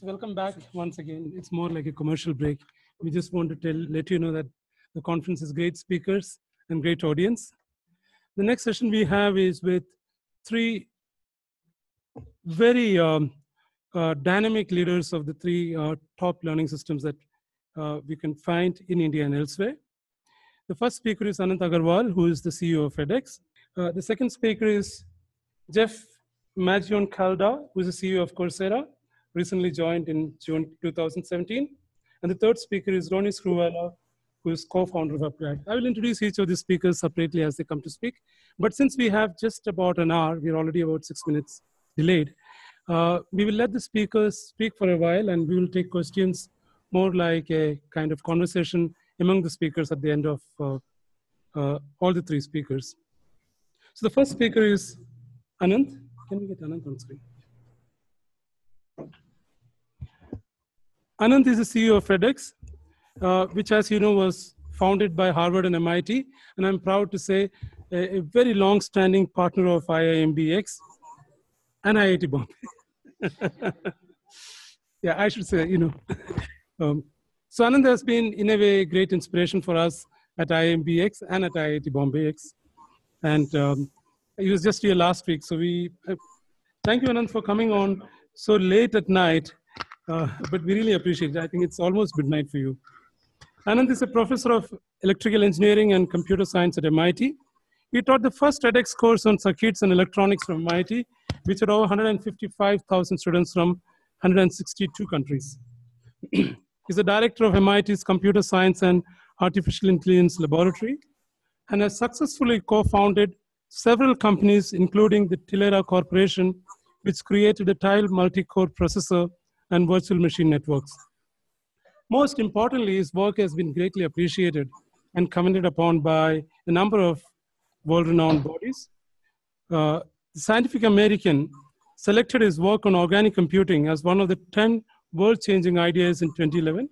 So welcome back once again. It's more like a commercial break. We just want to let you know that the conference is great speakers and great audience. The next session we have is with three very dynamic leaders of the three top learning systems that we can find in India and elsewhere. The first speaker is Anant Agarwal, who is the CEO of FedEx. The second speaker is Jeff Maggioncalda, who is the CEO of Coursera, recently joined in June 2017. And the third speaker is Ronnie Screwvala, who is co-founder of UpGrad. I will introduce each of the speakers separately as they come to speak. But since we have just about an hour, we're already about 6 minutes delayed, we will let the speakers speak for a while, and we will take questions more like a kind of conversation among the speakers at the end of all the three speakers. So the first speaker is Anant. Can we get Anant on screen? Anant is the CEO of FedEx, which, as you know, was founded by Harvard and MIT. And I'm proud to say a very long-standing partner of IIMBX and IIT Bombay. Yeah, I should say, so Anand has been, in a way, great inspiration for us at IIMBX and at IIT Bombay. And he was just here last week. So we thank you, Anand, for coming on so late at night. But we really appreciate it. I think it's almost midnight for you. Anand is a professor of electrical engineering and computer science at MIT. He taught the first TEDx course on circuits and electronics from MIT, which had over 155,000 students from 162 countries. He's the director of MIT's Computer Science and Artificial Intelligence Laboratory and has successfully co-founded several companies, including the Tilera Corporation, which created the tile multi-core processor and virtual machine networks. Most importantly, his work has been greatly appreciated and commented upon by a number of world-renowned bodies. The Scientific American selected his work on organic computing as one of the 10 world-changing ideas in 2011.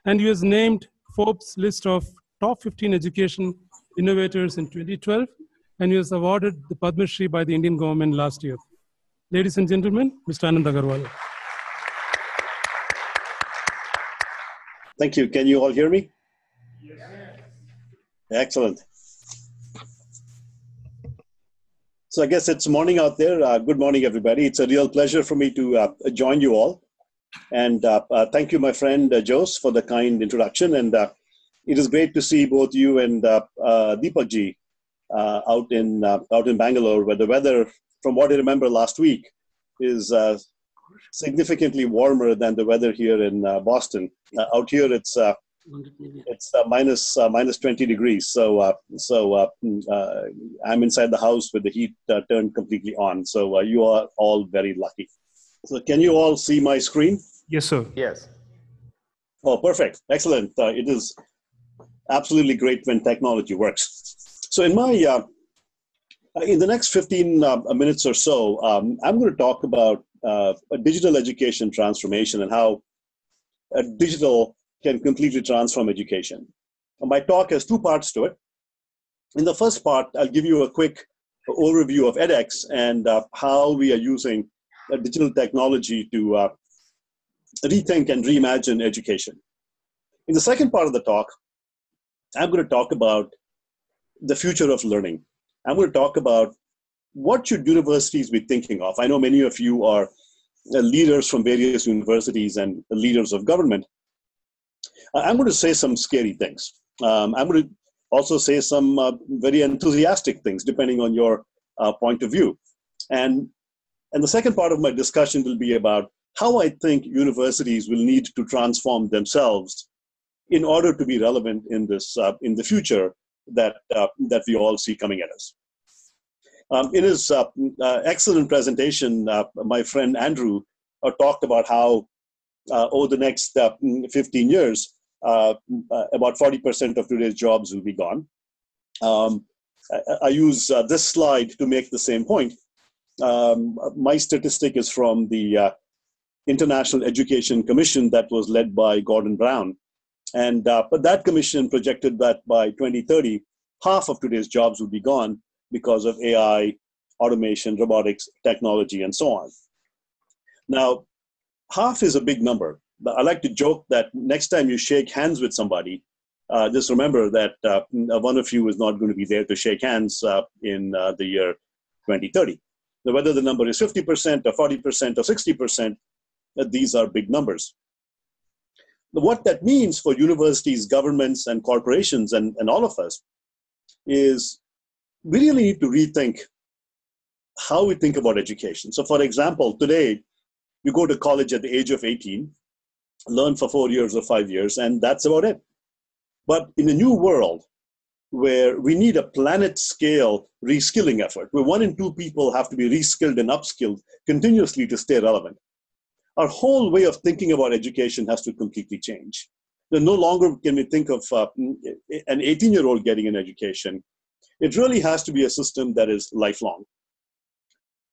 And he was named Forbes' list of top 15 education innovators in 2012, and he was awarded the Padma Shri by the Indian government last year. Ladies and gentlemen, Mr. Anant Agarwal. Thank you. Can you all hear me? Yes. Excellent. So I guess it's morning out there. Good morning, everybody. It's a real pleasure for me to join you all. And thank you, my friend Jose, for the kind introduction. And it is great to see both you and Deepak ji out in Bangalore, where the weather, from what I remember last week, is significantly warmer than the weather here in Boston. Out here, it's minus 20 degrees. So I'm inside the house with the heat turned completely on. So you are all very lucky. So can you all see my screen? Yes, sir. Yes. Oh, perfect. Excellent. It is absolutely great when technology works. So in the next 15 minutes or so, I'm going to talk about a digital education transformation and how digital can completely transform education. And my talk has two parts to it. In the first part, I'll give you a quick overview of edX and how we are using digital technology to rethink and reimagine education. In the second part of the talk, I'm going to talk about the future of learning. I'm going to talk about what should universities be thinking of. I know many of you are leaders from various universities and leaders of government. I'm going to say some scary things. I'm going to also say some very enthusiastic things, depending on your point of view. And the second part of my discussion will be about how I think universities will need to transform themselves in order to be relevant in the future that we all see coming at us. In his excellent presentation, my friend Andrew talked about how over the next 15 years, about 40% of today's jobs will be gone. I use this slide to make the same point. My statistic is from the International Education Commission that was led by Gordon Brown. And but that commission projected that by 2030, half of today's jobs will be gone because of AI, automation, robotics, technology, and so on. Now, half is a big number. But I like to joke that next time you shake hands with somebody, just remember that one of you is not going to be there to shake hands in the year 2030. Now, whether the number is 50% or 40% or 60%, these are big numbers. What that means for universities, governments, and corporations, and all of us, is we really need to rethink how we think about education. So, for example, today, you go to college at the age of 18, learn for 4 years or 5 years, and that's about it. But in a new world, where we need a planet-scale reskilling effort, where 1 in 2 people have to be reskilled and upskilled continuously to stay relevant, our whole way of thinking about education has to completely change. No longer can we think of an 18-year-old getting an education. It really has to be a system that is lifelong.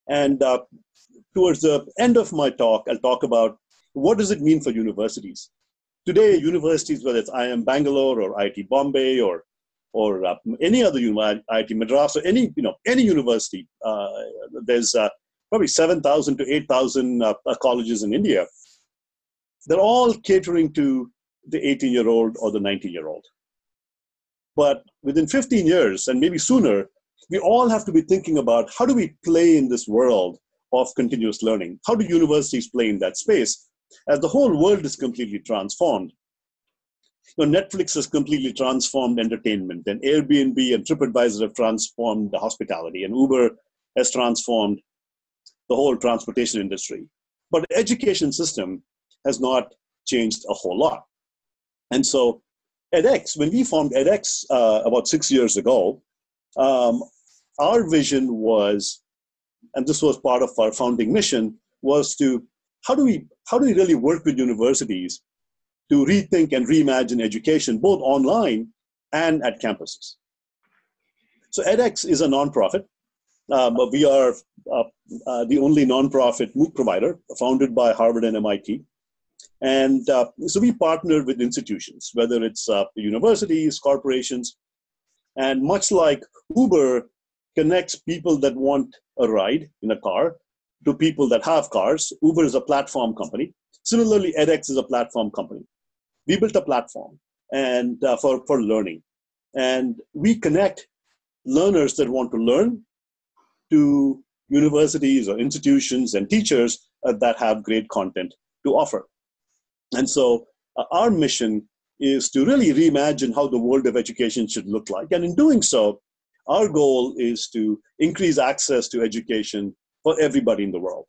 And towards the end of my talk, I'll talk about what does it mean for universities. Today, universities, whether it's IIM Bangalore or IIT Bombay or any other IIT Madras or any university, there's probably 7,000 to 8,000 colleges in India. They're all catering to the 18-year-old or the 19-year-old. But within 15 years, and maybe sooner, we all have to be thinking about how do we play in this world of continuous learning? How do universities play in that space as the whole world is completely transformed? Netflix has completely transformed entertainment, and Airbnb and TripAdvisor have transformed the hospitality, and Uber has transformed the whole transportation industry. But the education system has not changed a whole lot. And so edX, when we formed edX about 6 years ago, our vision was, and this was part of our founding mission, was to how do we really work with universities to rethink and reimagine education, both online and at campuses. So edX is a nonprofit. We are the only nonprofit MOOC provider founded by Harvard and MIT. And so we partner with institutions, whether it's universities, corporations, and much like Uber connects people that want a ride in a car to people that have cars, Uber is a platform company. Similarly, edX is a platform company. We built a platform and for learning. And we connect learners that want to learn to universities or institutions and teachers that have great content to offer. And so our mission is to really reimagine how the world of education should look like. And in doing so, our goal is to increase access to education for everybody in the world.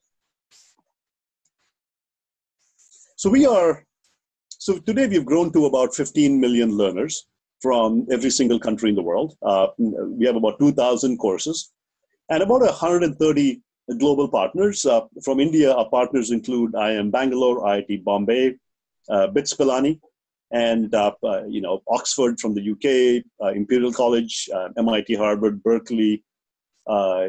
So today we've grown to about 15 million learners from every single country in the world. We have about 2,000 courses and about 130 global partners. From India, our partners include IIM Bangalore, IIT Bombay, BITS Pilani, and Oxford from the UK, Imperial College, MIT, Harvard, Berkeley,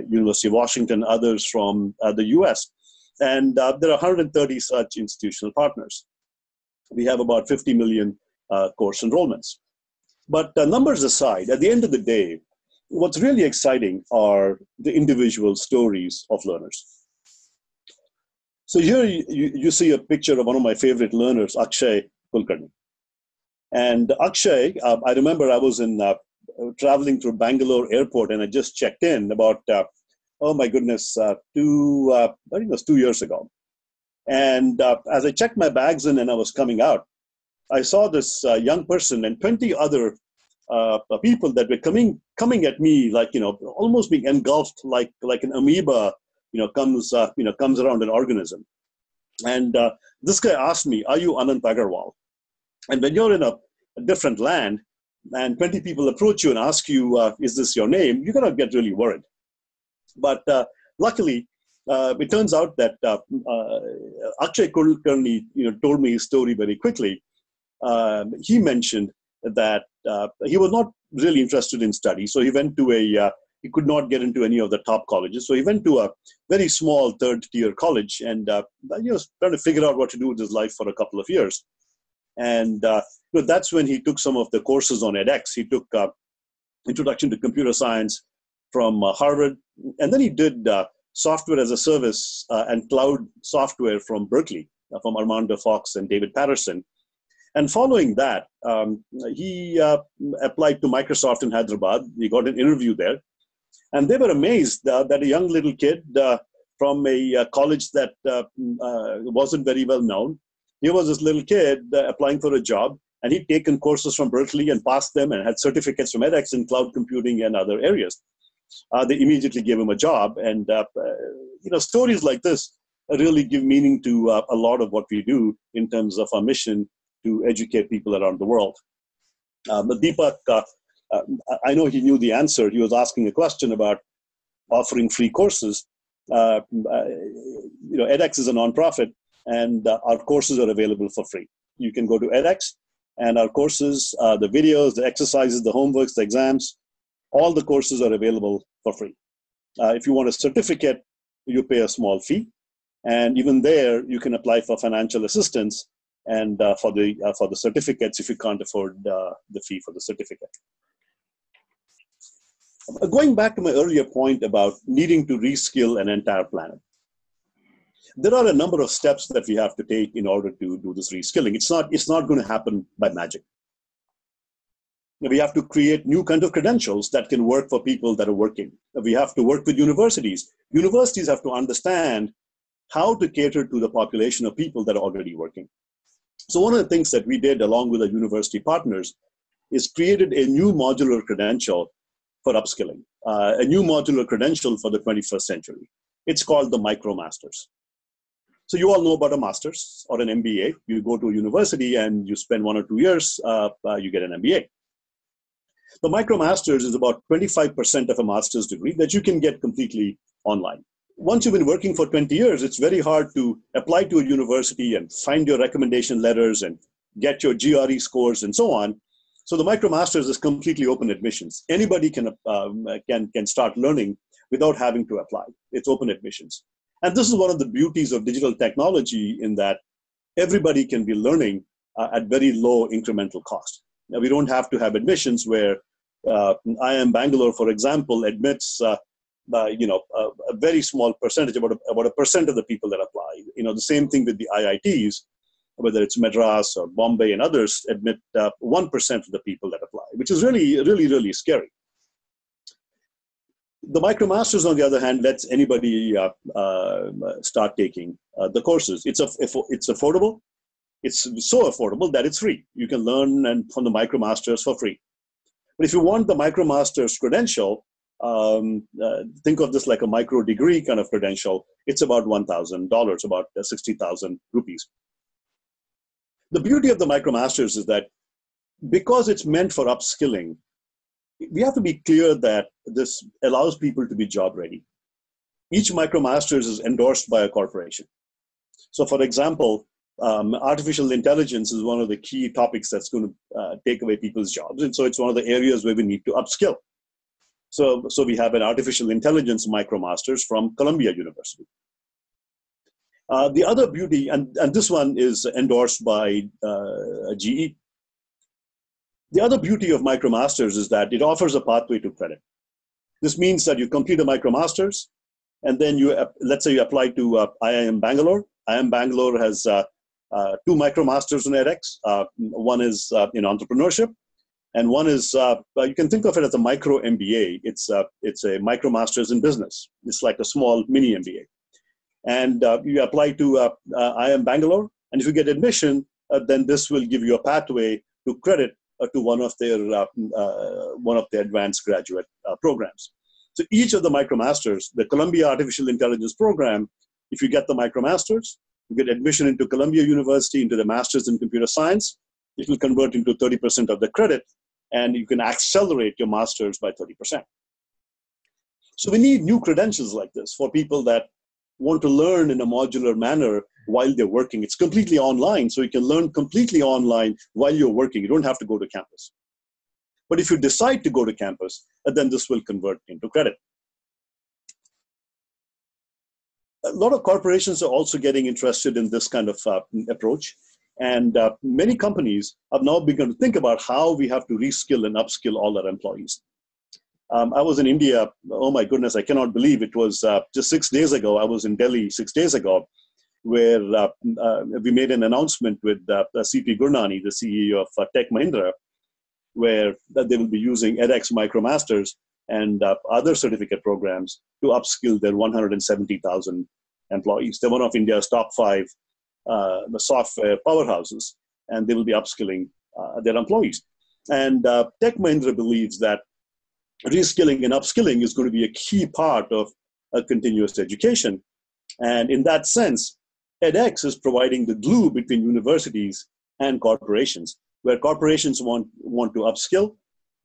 University of Washington, others from the US. And there are 130 such institutional partners. We have about 50 million course enrollments. But numbers aside, at the end of the day, what's really exciting are the individual stories of learners. So here you see a picture of one of my favorite learners, Akshay Kulkarni. And Akshay, I remember I was traveling through Bangalore airport and I just checked in about, oh my goodness, I think it was 2 years ago. And as I checked my bags in and I was coming out, I saw this young person and 20 other people that were coming at me like, almost being engulfed like an amoeba, comes around an organism. And this guy asked me, "Are you Anant Agarwal?" And when you're in a different land and 20 people approach you and ask you, "Is this your name?" you're going to get really worried. But luckily, it turns out that Akshay Kulkarni, told me his story very quickly. He mentioned that he was not really interested in study, so he went to he could not get into any of the top colleges, so he went to a very small third-tier college, and he was trying to figure out what to do with his life for a couple of years. And that's when he took some of the courses on edX. He took Introduction to Computer Science from Harvard, and then he did software as a service and cloud software from Berkeley. from Armando Fox and David Patterson. And following that, he applied to Microsoft in Hyderabad. He got an interview there. And they were amazed that a young little kid from a college that wasn't very well known, here was this little kid applying for a job, and he'd taken courses from Berkeley and passed them and had certificates from edX in cloud computing and other areas. They immediately gave him a job. And stories like this really give meaning to a lot of what we do in terms of our mission to educate people around the world. But Deepak, I know he knew the answer. He was asking a question about offering free courses. edX is a nonprofit, and our courses are available for free. You can go to edX, and our courses, the videos, the exercises, the homeworks, the exams, all the courses are available for free. If you want a certificate, you pay a small fee, and even there, you can apply for financial assistance and for the certificates if you can't afford the fee for the certificate. Going back to my earlier point about needing to reskill an entire planet, there are a number of steps that we have to take in order to do this reskilling. It's not going to happen by magic. We have to create new kind of credentials that can work for people that are working. We have to work with universities. Universities have to understand how to cater to the population of people that are already working. So one of the things that we did along with our university partners is created a new modular credential for upskilling, a new modular credential for the 21st century. It's called the MicroMasters. So you all know about a master's or an MBA. You go to a university and you spend 1 or 2 years, you get an MBA. The MicroMasters is about 25% of a master's degree that you can get completely online. Once you've been working for 20 years, it's very hard to apply to a university and find your recommendation letters and get your GRE scores and so on. So the MicroMasters is completely open admissions. Anybody can start learning without having to apply. It's open admissions. And this is one of the beauties of digital technology in that everybody can be learning at very low incremental cost. Now, we don't have to have admissions where IIM Bangalore, for example, admits a very small percentage, about 1% of the people that apply. The same thing with the IITs, whether it's Madras or Bombay and others, admit 1% of the people that apply, which is really, really, really scary. The MicroMasters, on the other hand, lets anybody start taking the courses. It's affordable. It's so affordable that it's free. You can learn from the MicroMasters for free. But if you want the MicroMasters credential, think of this like a micro degree kind of credential. It's about $1,000, about 60,000 rupees. The beauty of the MicroMasters is that because it's meant for upskilling, we have to be clear that this allows people to be job ready. Each MicroMasters is endorsed by a corporation. So for example, artificial intelligence is one of the key topics that's going to take away people's jobs. And so it's one of the areas where we need to upskill. So we have an artificial intelligence MicroMasters from Columbia University. The other beauty, and this one is endorsed by GE. The other beauty of MicroMasters is that it offers a pathway to credit. This means that you complete a MicroMasters, and then let's say you apply to IIM Bangalore. IIM Bangalore has 2 MicroMasters in edX. One is in entrepreneurship, and one is, you can think of it as a micro MBA. It's a MicroMasters in business. It's like a small mini MBA. And you apply to IIM Bangalore, and if you get admission, then this will give you a pathway to credit to one of their advanced graduate programs. So each of the MicroMasters, the Columbia Artificial Intelligence program, if you get the MicroMasters, you get admission into Columbia University into the Masters in Computer Science. It will convert into 30% of the credit, and you can accelerate your Masters by 30%. So we need new credentials like this for people that want to learn in a modular manner while they're working. It's completely online, so you can learn completely online while you're working. You don't have to go to campus. But if you decide to go to campus, then this will convert into credit. A lot of corporations are also getting interested in this kind of approach. And many companies have now begun to think about how we have to reskill and upskill all our employees. I was in India. Oh my goodness, I cannot believe it was just 6 days ago. I was in Delhi 6 days ago. where we made an announcement with CP Gurnani, the CEO of Tech Mahindra, where they will be using edX MicroMasters and other certificate programs to upskill their 170,000 employees. They're one of India's top 5 software powerhouses, and they will be upskilling their employees. And Tech Mahindra believes that reskilling and upskilling is going to be a key part of a continuous education. And in that sense, edX is providing the glue between universities and corporations, where corporations want to upskill,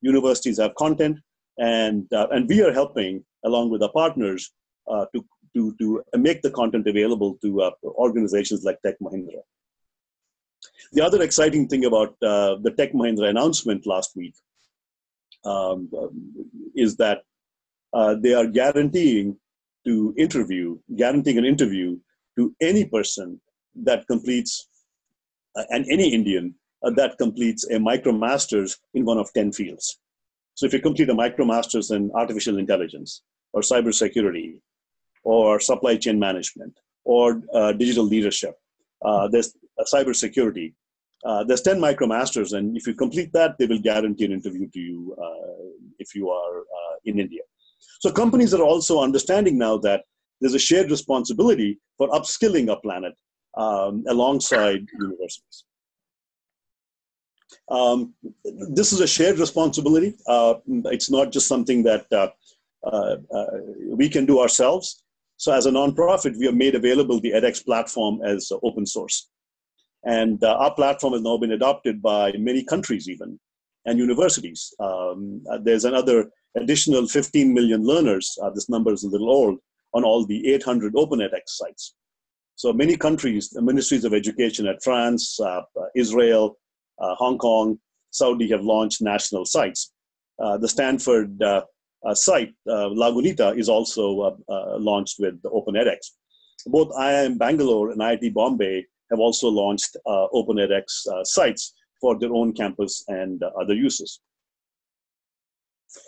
universities have content, and we are helping, along with our partners, to make the content available to organizations like Tech Mahindra. The other exciting thing about the Tech Mahindra announcement last week is that they are guaranteeing an interview to any person that completes, and any Indian that completes a MicroMasters in one of 10 fields. So if you complete a MicroMasters in artificial intelligence or cybersecurity or supply chain management or digital leadership, there's cybersecurity, there's 10 MicroMasters, and if you complete that, they will guarantee an interview to you if you are in India. So companies are also understanding now that there's a shared responsibility for upskilling our planet alongside universities. This is a shared responsibility. It's not just something that we can do ourselves. So as a nonprofit, we have made available the edX platform as open source. And our platform has now been adopted by many countries even, and universities. There's another additional 15 million learners, this number is a little old, on all the 800 open edX sites. So many countries, the ministries of education at France, Israel, Hong Kong, Saudi have launched national sites. The Stanford site, Lagunitas, is also launched with the open edX. Both IIM Bangalore and IIT Bombay have also launched open edX sites for their own campus and other uses.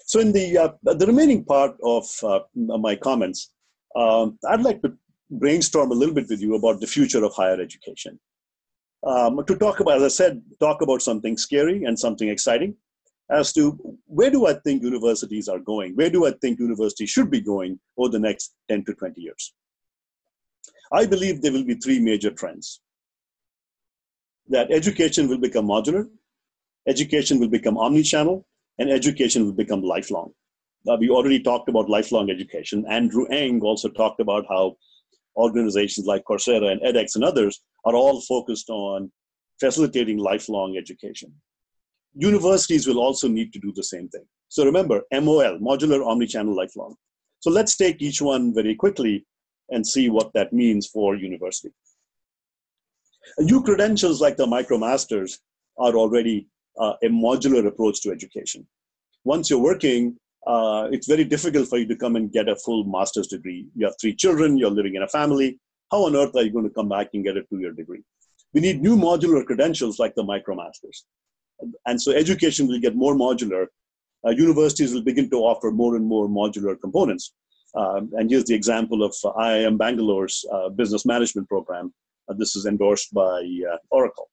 So in the remaining part of my comments, I'd like to brainstorm a little bit with you about the future of higher education. To talk about, as I said, talk about something scary and something exciting as to where do I think universities are going? Where do I think universities should be going over the next 10 to 20 years? I believe there will be 3 major trends. That education will become modular, education will become omni-channel, and education will become lifelong. We already talked about lifelong education. Andrew Ng also talked about how organizations like Coursera and edX and others are all focused on facilitating lifelong education. Universities will also need to do the same thing. So remember, MOL, modular, omni-channel, lifelong. So let's take each one very quickly and see what that means for university. New credentials like the MicroMasters are already a modular approach to education. Once you're working, it's very difficult for you to come and get a full master's degree. You have 3 children, you're living in a family. How on earth are you going to come back and get a 2-year degree? We need new modular credentials like the MicroMasters. And so education will get more modular. Universities will begin to offer more and more modular components. And here's the example of IIM Bangalore's business management program. This is endorsed by Oracle.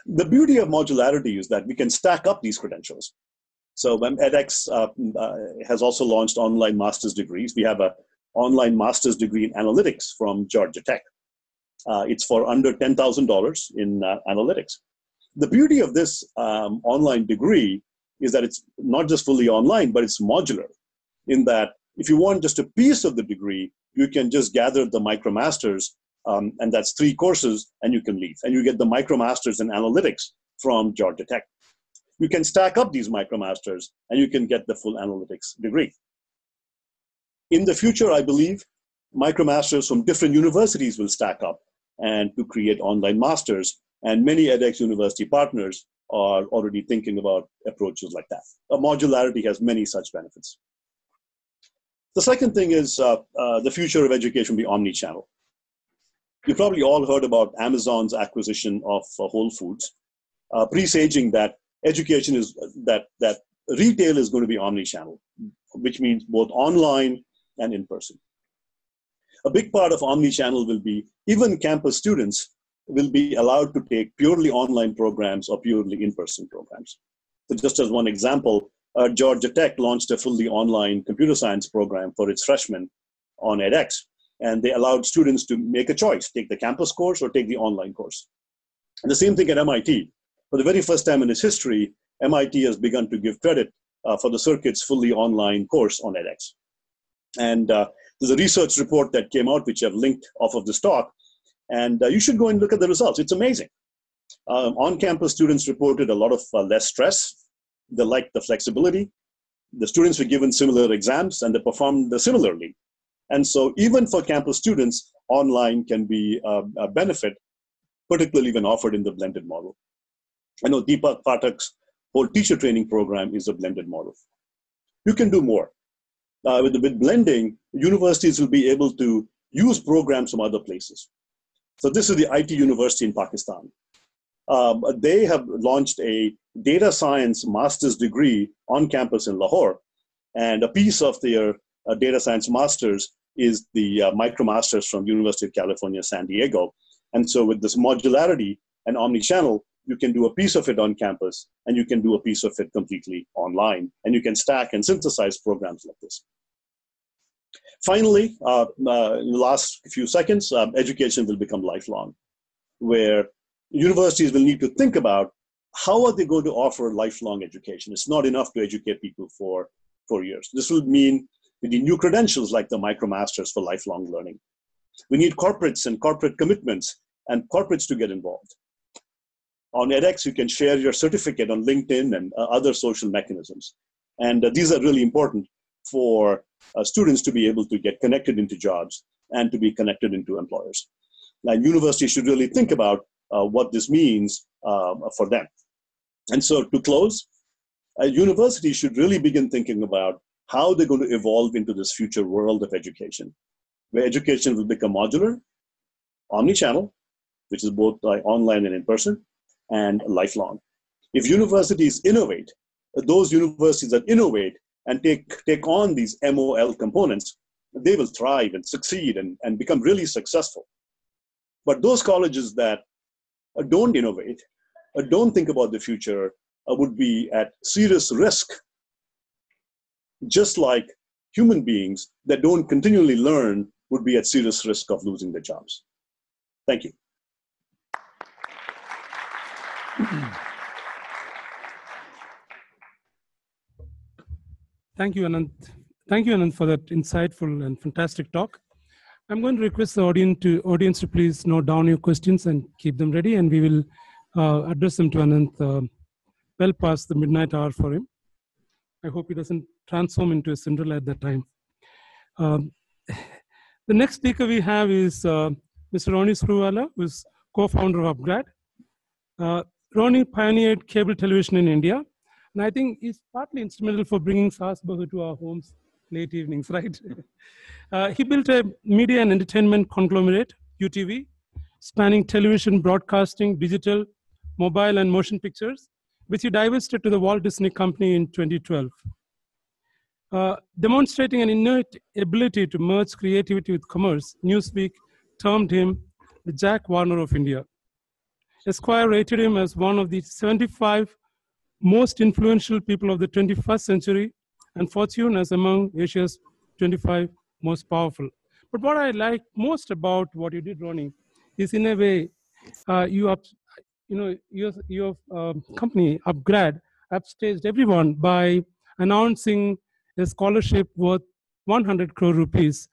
The beauty of modularity is that we can stack up these credentials. So edX has also launched online master's degrees. We have an online master's degree in analytics from Georgia Tech. It's for under $10,000 in analytics. The beauty of this online degree is that it's not just fully online, but it's modular, in that if you want just a piece of the degree, you can just gather the MicroMasters, and that's 3 courses, and you can leave. And you get the MicroMasters in analytics from Georgia Tech. You can stack up these MicroMasters, and you can get the full analytics degree. In the future, I believe, MicroMasters from different universities will stack up and to create online masters, and many edX university partners are already thinking about approaches like that. Modularity has many such benefits. The second thing is the future of education will be omni-channel. You probably all heard about Amazon's acquisition of Whole Foods, presaging that education is, that retail is going to be omni-channel, which means both online and in person. A big part of omni-channel will be even campus students will be allowed to take purely online programs or purely in-person programs. So just as one example, Georgia Tech launched a fully online computer science program for its freshmen on edX. And they allowed students to make a choice, take the campus course or take the online course. And the same thing at MIT. For the very first time in its history, MIT has begun to give credit for the circuit's fully online course on edX. And there's a research report that came out, which I've linked off of this talk. And you should go and look at the results. It's amazing. On-campus students reported a lot of less stress. They liked the flexibility. The students were given similar exams and they performed similarly. And so even for campus students, online can be a benefit, particularly when offered in the blended model. I know Deepak Pathak's whole teacher training program is a blended model. You can do more. With blending, universities will be able to use programs from other places. So this is the IT University in Pakistan. They have launched a data science master's degree on campus in Lahore. And a piece of their data science master's is the MicroMasters from University of California, San Diego. And so with this modularity and omni-channel, you can do a piece of it on campus and you can do a piece of it completely online. And you can stack and synthesize programs like this. Finally, in the last few seconds, education will become lifelong, where universities will need to think about how are they going to offer lifelong education. It's not enough to educate people for 4 years. This will mean we need new credentials like the MicroMasters for lifelong learning. We need corporates and corporate commitments and corporates to get involved. On edX, you can share your certificate on LinkedIn and other social mechanisms. And these are really important for students to be able to get connected into jobs and to be connected into employers. Now, universities should really think about what this means for them. And so to close, a university should really begin thinking about how they're going to evolve into this future world of education, where education will become modular, omni-channel, which is both online and in person, and lifelong. If universities innovate, those universities that innovate and take on these MOL components, they will thrive and succeed and become really successful. But those colleges that don't innovate, don't think about the future, would be at serious risk, just like human beings that don't continually learn would be at serious risk of losing their jobs. Thank you. Thank you, Anant. Thank you, Anant, for that insightful and fantastic talk. I'm going to request the audience to please note down your questions and keep them ready, and we will address them to Anant well past the midnight hour for him. I hope he doesn't transform into a Cinderella at that time. The next speaker we have is Mr. Ronnie Screwvala, who is co-founder of UpGrad. Ronnie pioneered cable television in India, and I think he's partly instrumental for bringing Saas Bahu to our homes late evenings, right? He built a media and entertainment conglomerate, UTV, spanning television, broadcasting, digital, mobile, and motion pictures, which he divested to the Walt Disney Company in 2012. Demonstrating an innate ability to merge creativity with commerce, Newsweek termed him the Jack Warner of India. Esquire rated him as one of the 75 most influential people of the 21st century, and Fortune as among Asia's 25 most powerful. But what I like most about what you did, Ronnie, is in a way, your company, UpGrad, upstaged everyone by announcing a scholarship worth 100 crore rupees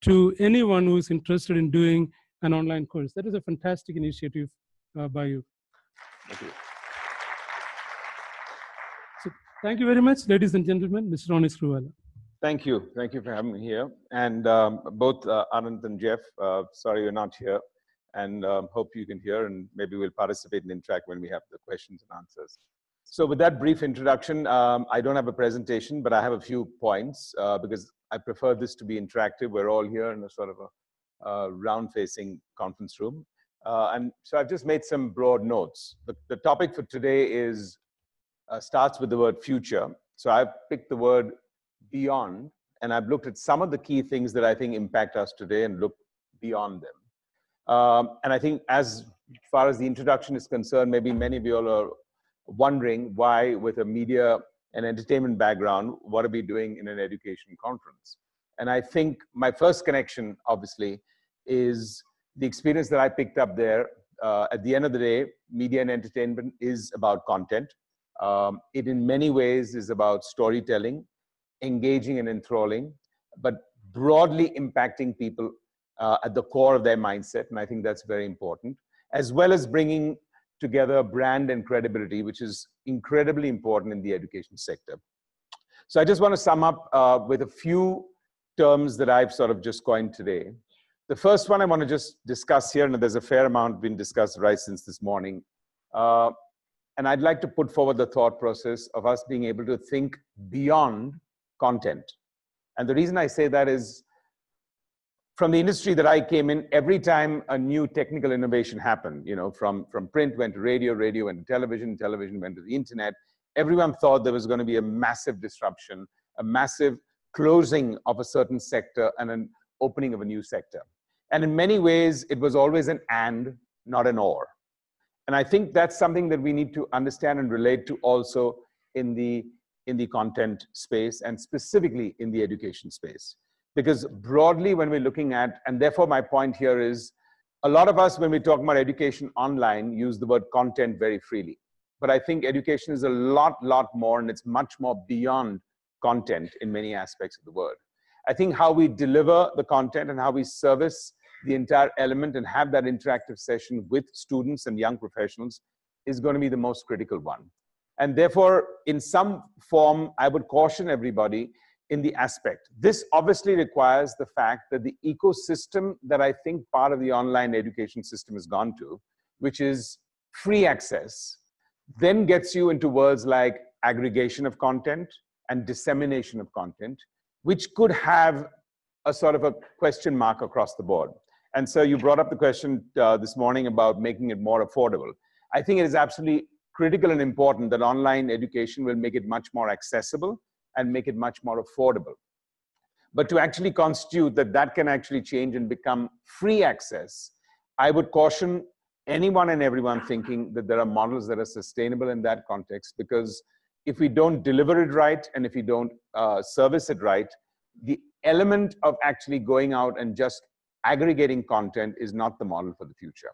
to anyone who is interested in doing an online course. That is a fantastic initiative by you. Thank you. So, thank you very much, ladies and gentlemen, Mr. Ronnie Screwvala. Thank you. Thank you for having me here. And both Anant and Jeff, sorry you're not here. And hope you can hear, and maybe we'll participate and interact when we have the questions and answers. So with that brief introduction, I don't have a presentation, but I have a few points because I prefer this to be interactive. We're all here in a sort of a round-facing conference room. And so I've just made some broad notes. The topic for today is starts with the word future. So I've picked the word beyond and I've looked at some of the key things that I think impact us today and look beyond them. And I think as far as the introduction is concerned, maybe many of you all are wondering why, with a media and entertainment background, what are we doing in an education conference? And I think my first connection, obviously, is the experience that I picked up there. At the end of the day, media and entertainment is about content. It in many ways is about storytelling, engaging and enthralling, but broadly impacting people at the core of their mindset. And I think that's very important, as well as bringing together brand and credibility, which is incredibly important in the education sector. So I just want to sum up with a few terms that I've sort of just coined today. The first one I want to just discuss here, and there's a fair amount been discussed right since this morning. And I'd like to put forward the thought process of us being able to think beyond content. And the reason I say that is, from the industry that I came in, every time a new technical innovation happened, from print went to radio, radio went to television, television went to the internet, everyone thought there was going to be a massive disruption, a massive closing of a certain sector and an opening of a new sector. And in many ways, it was always an and, not an or. And I think that's something that we need to understand and relate to also in the content space, and specifically in the education space. Because broadly, when we're looking at, and therefore my point here is, a lot of us, when we talk about education online, use the word content very freely. But I think education is a lot more, and it's much more beyond content in many aspects of the word. I think how we deliver the content and how we service the entire element and have that interactive session with students and young professionals is going to be the most critical one. And therefore, in some form, I would caution everybody in the aspect. This obviously requires the fact that the ecosystem that I think part of the online education system has gone to, which is free access, then gets you into words like aggregation of content and dissemination of content, which could have a sort of a question mark across the board. And so you brought up the question this morning about making it more affordable. I think it is absolutely critical and important that online education will make it much more accessible and make it much more affordable. But to actually constitute that can actually change and become free access, I would caution anyone and everyone thinking that there are models that are sustainable in that context, because if we don't deliver it right and if we don't service it right, the element of actually going out and just aggregating content is not the model for the future.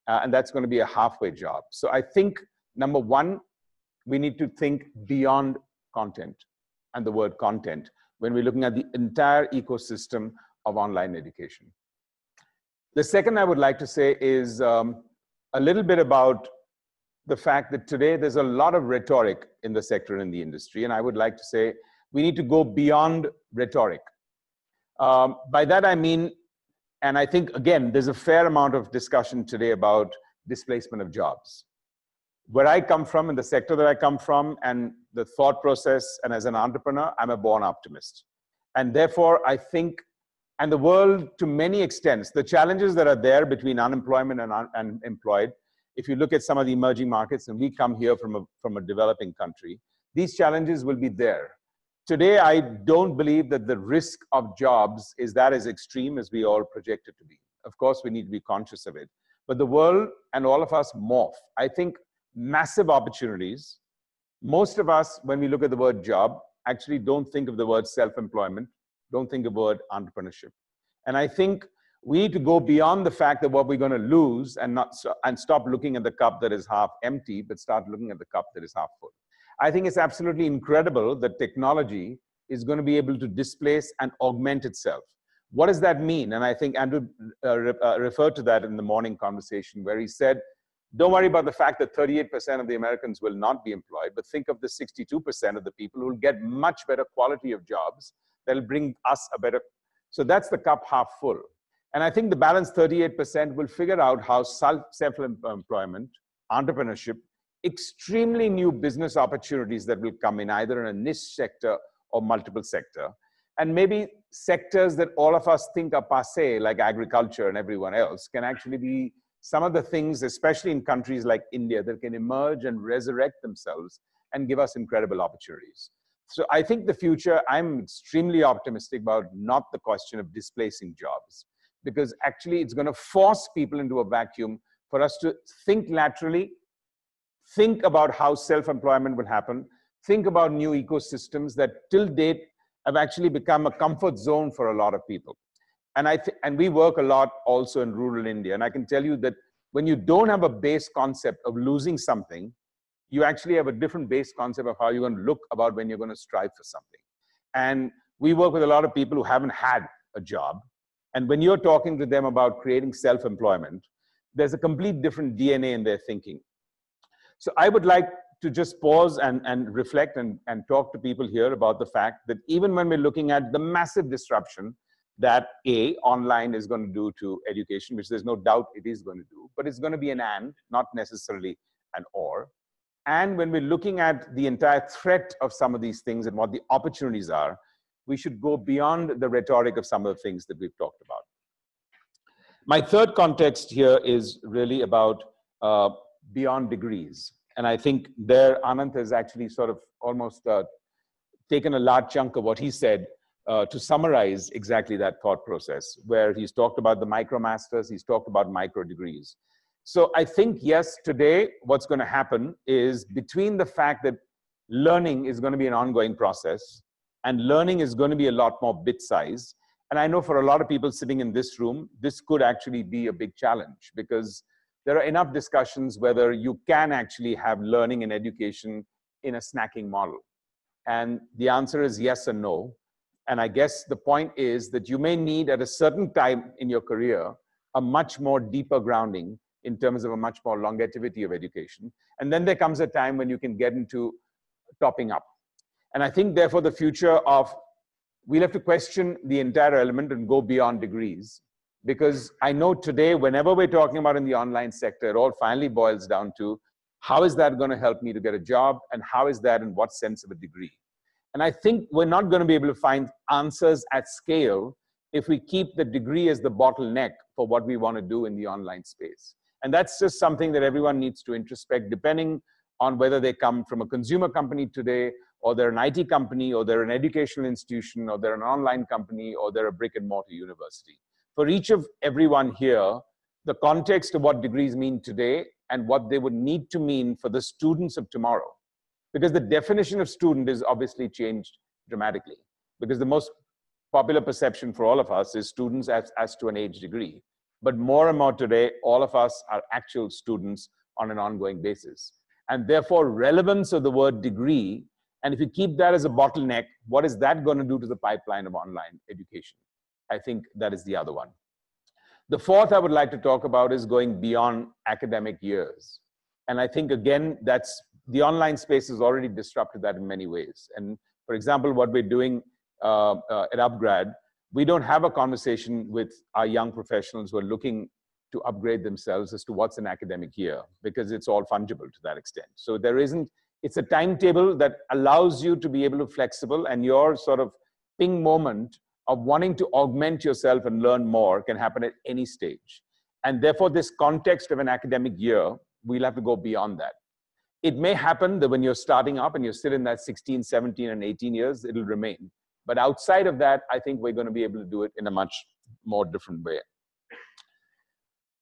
And that's going to be a halfway job. So I think, number one, we need to think beyond content and the word content when we're looking at the entire ecosystem of online education. The second I would like to say is a little bit about the fact that today there's a lot of rhetoric in the sector and in the industry. And I would like to say we need to go beyond rhetoric. By that I mean, and I think, again, there's a fair amount of discussion today about displacement of jobs. Where I come from, in the sector that I come from, and the thought process, and as an entrepreneur, I'm a born optimist. And therefore, I think, and the world, to many extents, the challenges that are there between unemployment and employed, if you look at some of the emerging markets, and we come here from a developing country, these challenges will be there. Today, I don't believe that the risk of jobs is that as extreme as we all project it to be. Of course, we need to be conscious of it. But the world and all of us morph. I think massive opportunities. Most of us, when we look at the word job, actually don't think of the word self-employment, don't think of the word entrepreneurship. And I think we need to go beyond the fact that what we're going to lose and stop looking at the cup that is half empty, but start looking at the cup that is half full. I think it's absolutely incredible that technology is going to be able to displace and augment itself. What does that mean? And I think Andrew referred to that in the morning conversation, where he said, don't worry about the fact that 38% of the Americans will not be employed, but think of the 62% of the people who will get much better quality of jobs that will bring us a better. So that's the cup half full. And I think the balance 38% will figure out how self-employment, entrepreneurship, extremely new business opportunities that will come in either in a niche sector or multiple sector. And maybe sectors that all of us think are passé, like agriculture and everyone else, can actually be some of the things, especially in countries like India, that can emerge and resurrect themselves and give us incredible opportunities. So I think the future, I'm extremely optimistic about not the question of displacing jobs, because actually it's going to force people into a vacuum for us to think laterally, think about how self-employment will happen, think about new ecosystems that till date have actually become a comfort zone for a lot of people. And we work a lot also in rural India. And I can tell you that when you don't have a base concept of losing something, you actually have a different base concept of how you're going to look about when you're going to strive for something. And we work with a lot of people who haven't had a job. And when you're talking to them about creating self-employment, there's a complete different DNA in their thinking. So I would like to just pause and reflect and talk to people here about the fact that even when we're looking at the massive disruption that online is going to do to education, which there's no doubt it is going to do, but it's going to be an and, not necessarily an or. And when we're looking at the entire threat of some of these things and what the opportunities are, we should go beyond the rhetoric of some of the things that we've talked about. My third context here is really about beyond degrees. And I think there, Anant has actually sort of almost taken a large chunk of what he said to summarize exactly that thought process, where he's talked about the micromasters, he's talked about micro degrees. So I think, yes, today what's going to happen is between the fact that learning is going to be an ongoing process and learning is going to be a lot more bit-sized. And I know for a lot of people sitting in this room, this could actually be a big challenge because there are enough discussions whether you can actually have learning and education in a snacking model. And the answer is yes and no. And I guess the point is that you may need at a certain time in your career a much more deeper grounding in terms of a much more longevity of education. And then there comes a time when you can get into topping up. And I think therefore the future of, we'll have to question the entire element and go beyond degrees. Because I know today, whenever we're talking about in the online sector, it all finally boils down to how is that going to help me to get a job and how is that in what sense of a degree? And I think we're not going to be able to find answers at scale if we keep the degree as the bottleneck for what we want to do in the online space. And that's just something that everyone needs to introspect, depending on whether they come from a consumer company today, or they're an IT company, or they're an educational institution, or they're an online company, or they're a brick and mortar university. For each of everyone here, the context of what degrees mean today and what they would need to mean for the students of tomorrow. Because the definition of student is obviously changed dramatically. Because the most popular perception for all of us is students as to an age degree. But more and more today, all of us are actual students on an ongoing basis. And therefore, relevance of the word degree, and if you keep that as a bottleneck, what is that going to do to the pipeline of online education? I think that is the other one. The fourth I would like to talk about is going beyond academic years. And I think, again, that's the online space has already disrupted that in many ways. And for example, what we're doing at UpGrad, we don't have a conversation with our young professionals who are looking to upgrade themselves as to what's an academic year, because it's all fungible to that extent. So there isn't, it's a timetable that allows you to be able to flexible, and your sort of ping moment of wanting to augment yourself and learn more can happen at any stage. And therefore, this context of an academic year, we'll have to go beyond that. It may happen that when you're starting up and you're still in that 16, 17, and 18 years, it'll remain. But outside of that, I think we're going to be able to do it in a much more different way.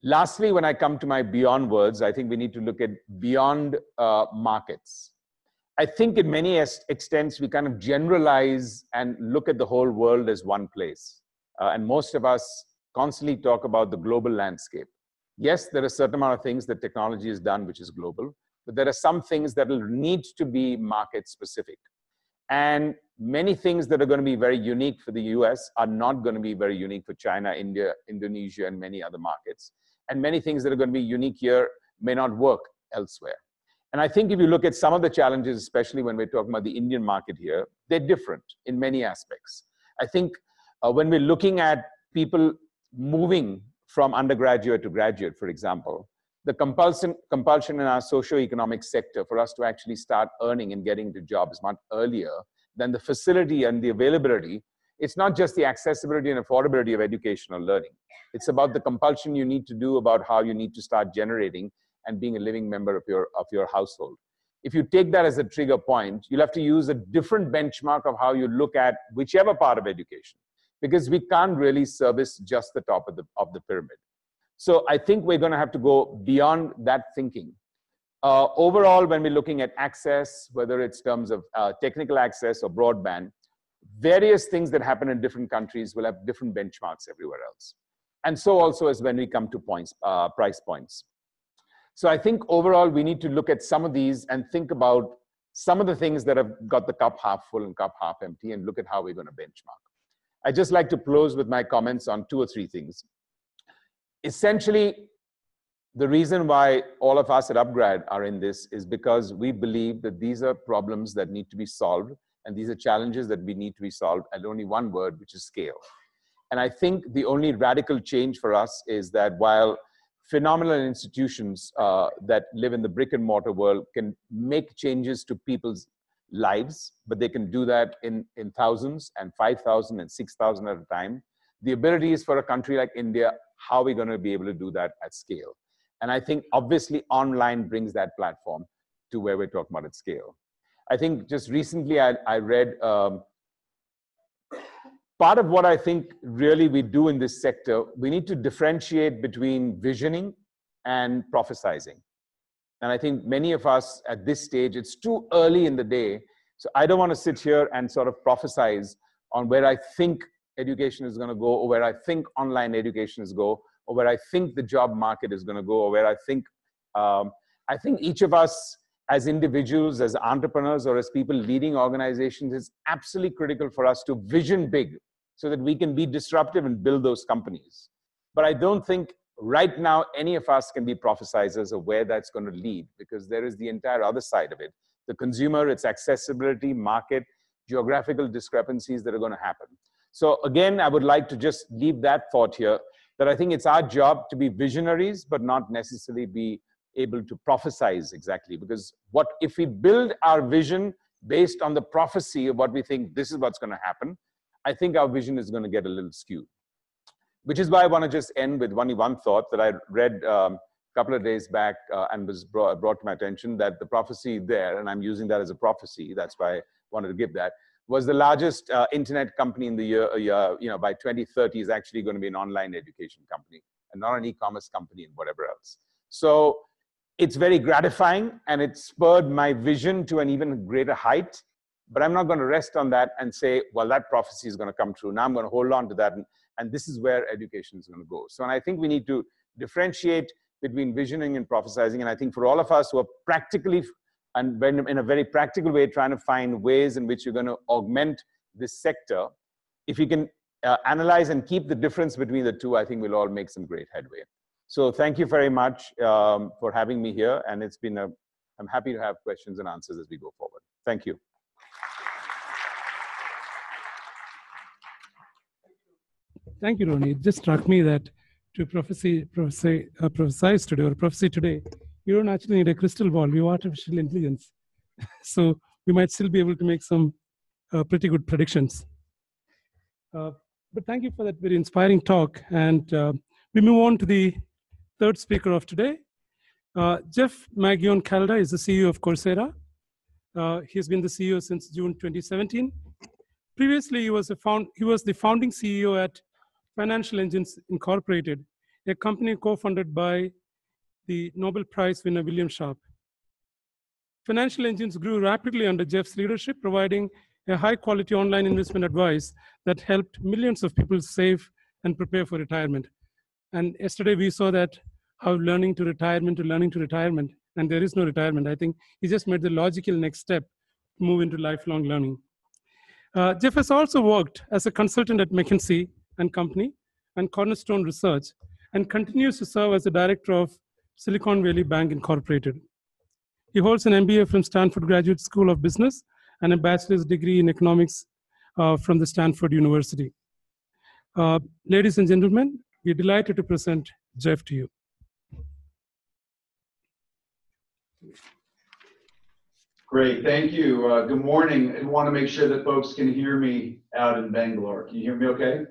Lastly, when I come to my beyond words, I think we need to look at beyond markets. I think in many extents, we kind of generalize and look at the whole world as one place. And most of us constantly talk about the global landscape. Yes, there are a certain amount of things that technology has done, which is global, but there are some things that will need to be market specific. And many things that are going to be very unique for the US are not going to be very unique for China, India, Indonesia, and many other markets. And many things that are going to be unique here may not work elsewhere. And I think if you look at some of the challenges, especially when we're talking about the Indian market here, they're different in many aspects. I think when we're looking at people moving from undergraduate to graduate, for example, the compulsion in our socio-economic sector for us to actually start earning and getting to jobs much earlier than the facility and the availability. It's not just the accessibility and affordability of educational learning. It's about the compulsion you need to do about how you need to start generating and being a living member of your household. if you take that as a trigger point, you'll have to use a different benchmark of how you look at whichever part of education, because we can't really service just the top of the pyramid. So I think we're going to have to go beyond that thinking. Overall, when we're looking at access, whether it's terms of technical access or broadband, various things that happen in different countries will have different benchmarks everywhere else. And so also as when we come to price points. So I think overall, we need to look at some of these and think about some of the things that have got the cup half full and cup half empty, and look at how we're going to benchmark. I'd just like to close with my comments on 2 or 3 things. Essentially, the reason why all of us at UpGrad are in this is because we believe that these are problems that need to be solved, and these are challenges that we need to be solved at only one word, which is scale. And I think the only radical change for us is that while phenomenal institutions that live in the brick and mortar world can make changes to people's lives, but they can do that in thousands and 5,000 and 6,000 at a time. The ability is for a country like India, how are we going to be able to do that at scale? And I think obviously online brings that platform to where we're talking about at scale. I think just recently I read part of what I think really we do in this sector, we need to differentiate between visioning and prophesizing. And I think many of us at this stage, it's too early in the day. So I don't want to sit here and sort of prophesize on where I think education is going to go, or where I think online education is go, or where I think the job market is going to go, or where I think each of us as individuals, as entrepreneurs, or as people leading organizations, is absolutely critical for us to vision big so that we can be disruptive and build those companies. But I don't think right now any of us can be prophesizers of where that's going to lead, because there is the entire other side of it. The consumer, its accessibility, market, geographical discrepancies that are going to happen. So again, I would like to just leave that thought here, that I think it's our job to be visionaries, but not necessarily be able to prophesize exactly. Because what if we build our vision based on the prophecy of what we think this is what's going to happen, I think our vision is going to get a little skewed. Which is why I want to just end with one thought that I read a couple of days back and was brought to my attention, that the prophecy there, and I'm using that as a prophecy, that's why I wanted to give that, was the largest internet company in the year, by 2030 is actually going to be an online education company and not an e-commerce company and whatever else. So it's very gratifying, and it spurred my vision to an even greater height. But I'm not going to rest on that and say, well, that prophecy is going to come true. Now I'm going to hold on to that. And this is where education is going to go. So, and I think we need to differentiate between visioning and prophesizing. And I think for all of us who are practically, and in a very practical way, trying to find ways in which you're going to augment this sector, if you can analyze and keep the difference between the two, I think we'll all make some great headway. So thank you very much for having me here. And it's been I'm happy to have questions and answers as we go forward. Thank you. Thank you, Ronnie. It just struck me that to prophesy today, or prophecy today, you don't actually need a crystal ball. We have artificial intelligence. So we might still be able to make some pretty good predictions. But thank you for that very inspiring talk. And we move on to the third speaker of today. Jeff Maggioncalda is the CEO of Coursera. He has been the CEO since June 2017. Previously, he was the founding CEO at Financial Engines Incorporated, a company co-funded by the Nobel Prize winner William Sharpe. Financial Engines grew rapidly under Jeff's leadership, providing a high-quality online investment advice that helped millions of people save and prepare for retirement. And yesterday we saw that how learning to retirement, and there is no retirement. I think he just made the logical next step to move into lifelong learning. Jeff has also worked as a consultant at McKinsey & Company and Cornerstone Research, and continues to serve as the director of Silicon Valley Bank Incorporated. He holds an MBA from Stanford Graduate School of Business and a bachelor's degree in economics from the Stanford University. Ladies and gentlemen, we're delighted to present Jeff to you. Great, thank you. Good morning. I want to make sure that folks can hear me out in Bangalore. Can you hear me okay?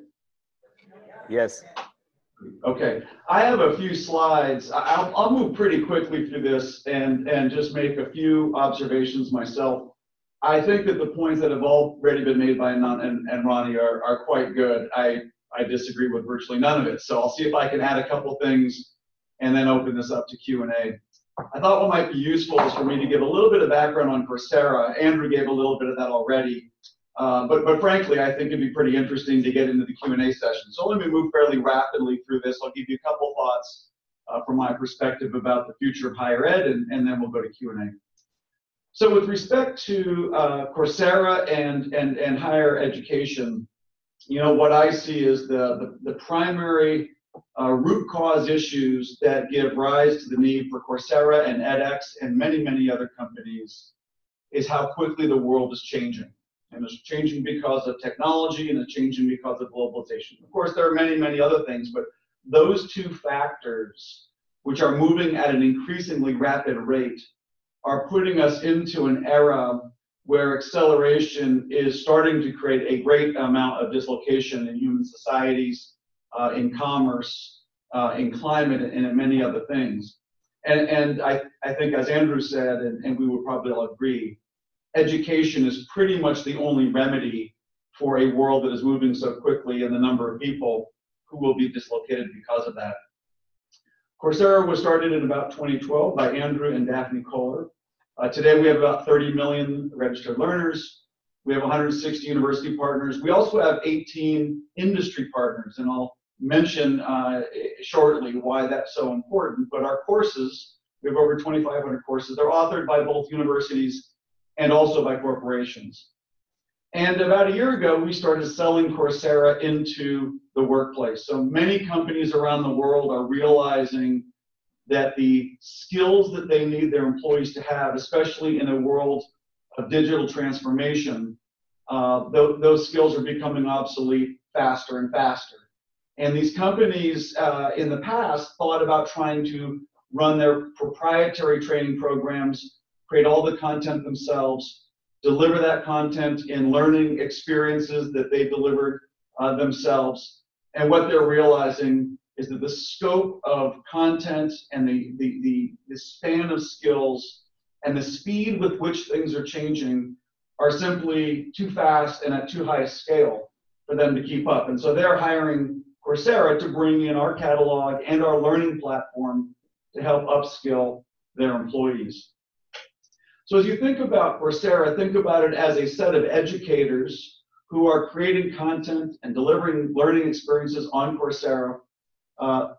Yes. Okay, I have a few slides. I'll move pretty quickly through this and just make a few observations myself. I think that the points that have already been made by Anant and Ronnie are quite good. I disagree with virtually none of it, so I'll see if I can add a couple things and then open this up to Q&A. I thought what might be useful is for me to give a little bit of background on Coursera. Andrew gave a little bit of that already. But frankly, I think it'd be pretty interesting to get into the Q&A session. So let me move fairly rapidly through this. I'll give you a couple thoughts from my perspective about the future of higher ed, and then we'll go to Q&A. So with respect to Coursera and higher education, you know, what I see is the primary root cause issues that give rise to the need for Coursera and edX and many, many other companies is how quickly the world is changing. And it's changing because of technology, and it's changing because of globalization. Of course, there are many, many other things, but those two factors, which are moving at an increasingly rapid rate, are putting us into an era where acceleration is starting to create a great amount of dislocation in human societies, in commerce, in climate, and in many other things. And I think, as Andrew said, and we would probably all agree, education is pretty much the only remedy for a world that is moving so quickly and the number of people who will be dislocated because of that. Coursera was started in about 2012 by Andrew and Daphne Kohler. Today we have about 30 million registered learners. We have 160 university partners. We also have 18 industry partners, and I'll mention shortly why that's so important. But our courses, we have over 2,500 courses. They're authored by both universities and also by corporations. And about a year ago, we started selling Coursera into the workplace. So many companies around the world are realizing that the skills that they need their employees to have, especially in a world of digital transformation, those skills are becoming obsolete faster and faster. And these companies in the past thought about trying to run their proprietary training programs, create all the content themselves, deliver that content in learning experiences that they delivered themselves. And what they're realizing is that the scope of content and the span of skills and the speed with which things are changing are simply too fast and at too high a scale for them to keep up. And so they're hiring Coursera to bring in our catalog and our learning platform to help upskill their employees. So as you think about Coursera, think about it as a set of educators who are creating content and delivering learning experiences on Coursera,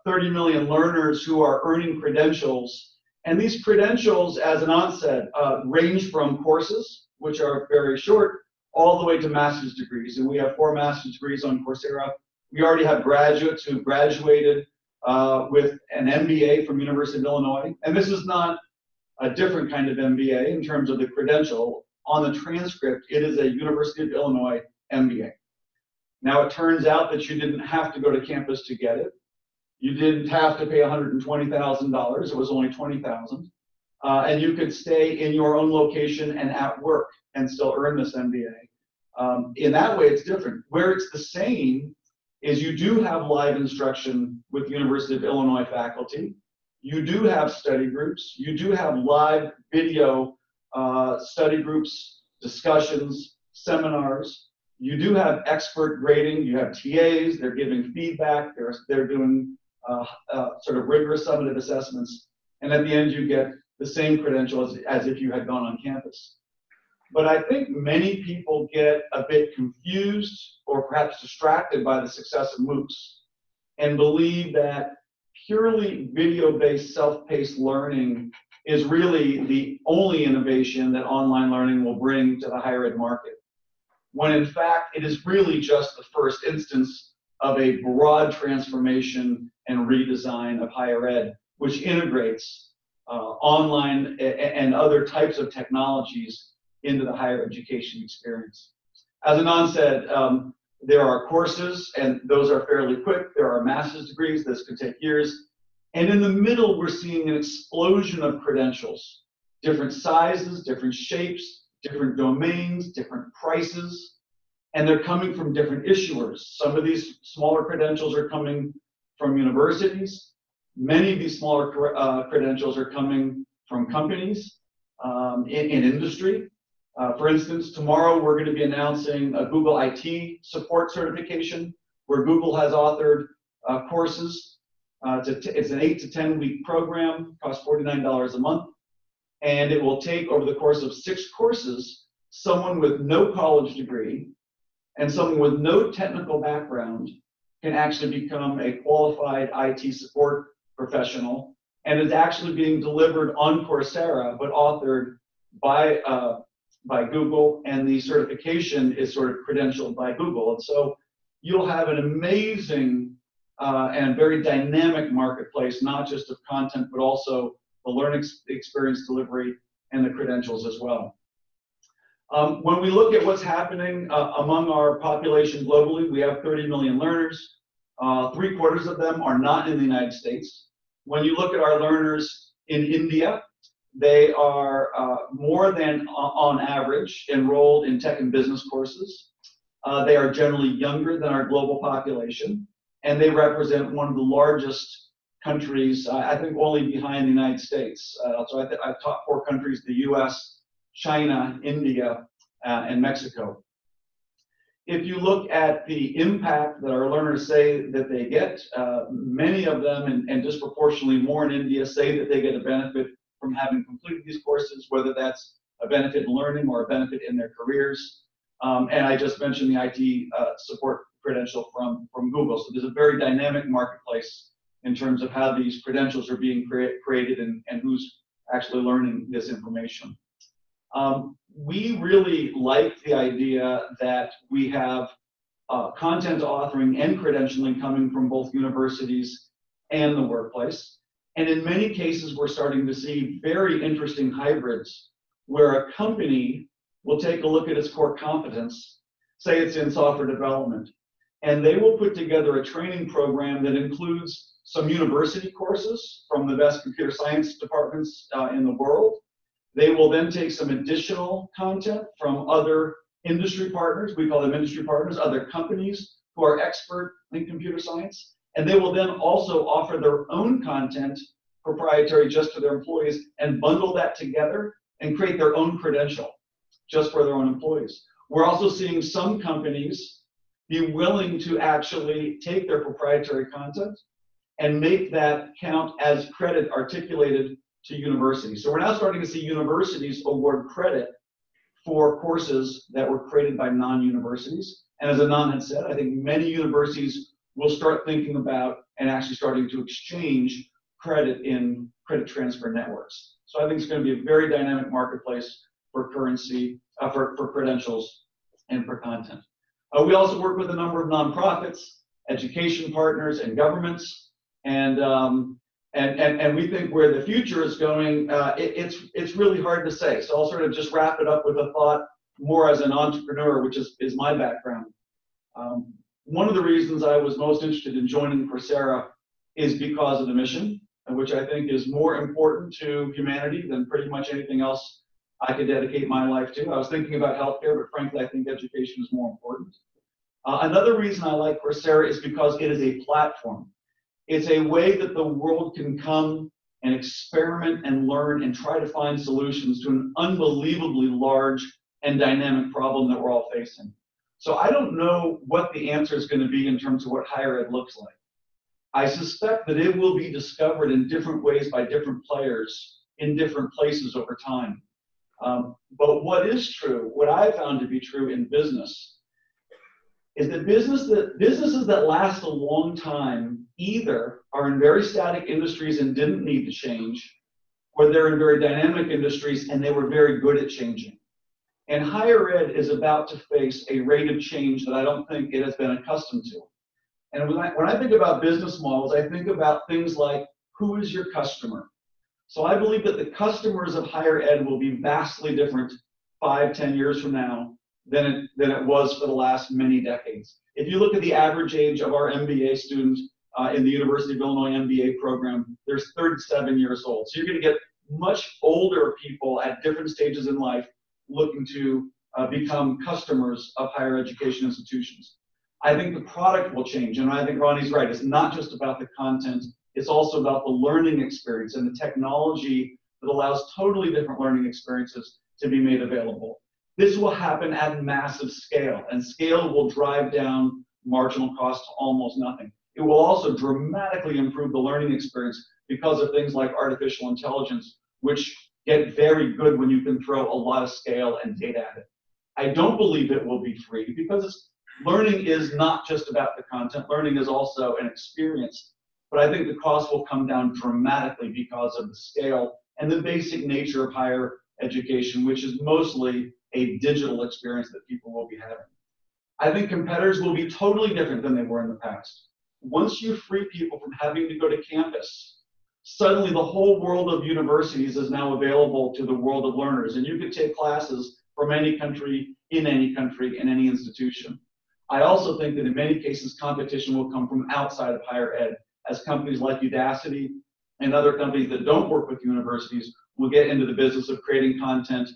30 million learners who are earning credentials. And these credentials, as Anant said, range from courses, which are very short, all the way to master's degrees. And we have 4 master's degrees on Coursera. We already have graduates who graduated with an MBA from University of Illinois. And this is not a different kind of MBA in terms of the credential. On the transcript, it is a University of Illinois MBA. Now, it turns out that you didn't have to go to campus to get it. You didn't have to pay $120,000. It was only $20,000. And you could stay in your own location and at work and still earn this MBA. In that way, it's different. Where it's the same is you do have live instruction with University of Illinois faculty. You do have study groups. You do have live video study groups, discussions, seminars. You do have expert grading. You have TAs. They're giving feedback. They're doing sort of rigorous summative assessments. And at the end, you get the same credential as if you had gone on campus. But I think many people get a bit confused or perhaps distracted by the success of MOOCs and believe that purely video-based, self-paced learning is really the only innovation that online learning will bring to the higher ed market, when in fact it is really just the first instance of a broad transformation and redesign of higher ed, which integrates online and other types of technologies into the higher education experience. As Anand said, there are courses, and those are fairly quick. There are master's degrees. This could take years. And in the middle, we're seeing an explosion of credentials, different sizes, different shapes, different domains, different prices, and they're coming from different issuers. Some of these smaller credentials are coming from universities. Many of these smaller credentials are coming from companies in industry. For instance, tomorrow we're going to be announcing a Google IT support certification, where Google has authored courses. It's an 8 to 10 week program, costs $49 a month, and it will take, over the course of 6 courses, someone with no college degree and someone with no technical background can actually become a qualified IT support professional, and is actually being delivered on Coursera, but authored by Google, and the certification is sort of credentialed by Google. And so you'll have an amazing and very dynamic marketplace, not just of content, but also the learning experience delivery and the credentials as well. When we look at what's happening among our population globally, we have 30 million learners. 3/4 of them are not in the United States. When you look at our learners in India, they are more than on average enrolled in tech and business courses. They are generally younger than our global population, and they represent one of the largest countries, I think only behind the United States. So I've taught 4 countries, the US, China, India, and Mexico. If you look at the impact that our learners say that they get, many of them, and disproportionately more in India, say that they get a benefit from having completed these courses, whether that's a benefit in learning or a benefit in their careers. And I just mentioned the IT support credential from Google. So there's a very dynamic marketplace in terms of how these credentials are being created and who's actually learning this information. We really like the idea that we have content authoring and credentialing coming from both universities and the workplace. And in many cases, we're starting to see very interesting hybrids where a company will take a look at its core competence, say it's in software development, and they will put together a training program that includes some university courses from the best computer science departments in the world. They will then take some additional content from other industry partners, we call them industry partners, other companies who are expert in computer science, and they will then also offer their own content, proprietary just to their employees, and bundle that together and create their own credential just for their own employees. We're also seeing some companies be willing to actually take their proprietary content and make that count as credit articulated to universities. So we're now starting to see universities award credit for courses that were created by non-universities. And as Anant had said, I think many universities will start thinking about and actually starting to exchange credit in credit transfer networks. So I think it's going to be a very dynamic marketplace for currency, for credentials, and for content. We also work with a number of nonprofits, education partners, and governments. And we think where the future is going, it's really hard to say. So I'll sort of just wrap it up with a thought more as an entrepreneur, which is my background. One of the reasons I was most interested in joining Coursera is because of the mission, which I think is more important to humanity than pretty much anything else I could dedicate my life to. I was thinking about healthcare, but frankly, I think education is more important. Another reason I like Coursera is because it is a platform. It's a way that the world can come and experiment and learn and try to find solutions to an unbelievably large and dynamic problem that we're all facing. So I don't know what the answer is going to be in terms of what higher ed looks like. I suspect that it will be discovered in different ways by different players in different places over time. But what is true, what I found to be true in business, is that businesses that last a long time either are in very static industries and didn't need to change, or they're in very dynamic industries and they were very good at changing. And higher ed is about to face a rate of change that I don't think it has been accustomed to. And when I think about business models, I think about things like, who is your customer? So I believe that the customers of higher ed will be vastly different 5, 10 years from now than it was for the last many decades. If you look at the average age of our MBA student in the University of Illinois MBA program, they're 37 years old. So you're going to get much older people at different stages in life looking to become customers of higher education institutions. I think the product will change, and I think Ronnie's right. It's not just about the content, it's also about the learning experience and the technology that allows totally different learning experiences to be made available. This will happen at massive scale, and scale will drive down marginal cost to almost nothing. It will also dramatically improve the learning experience because of things like artificial intelligence, which get very good when you can throw a lot of scale and data at it. I don't believe it will be free because learning is not just about the content. Learning is also an experience. But I think the cost will come down dramatically because of the scale and the basic nature of higher education, which is mostly a digital experience that people will be having. I think competitors will be totally different than they were in the past. Once you free people from having to go to campus, suddenly the whole world of universities is now available to the world of learners, and you could take classes from any country, in any institution. I also think that in many cases, competition will come from outside of higher ed, as companies like Udacity and other companies that don't work with universities will get into the business of creating content,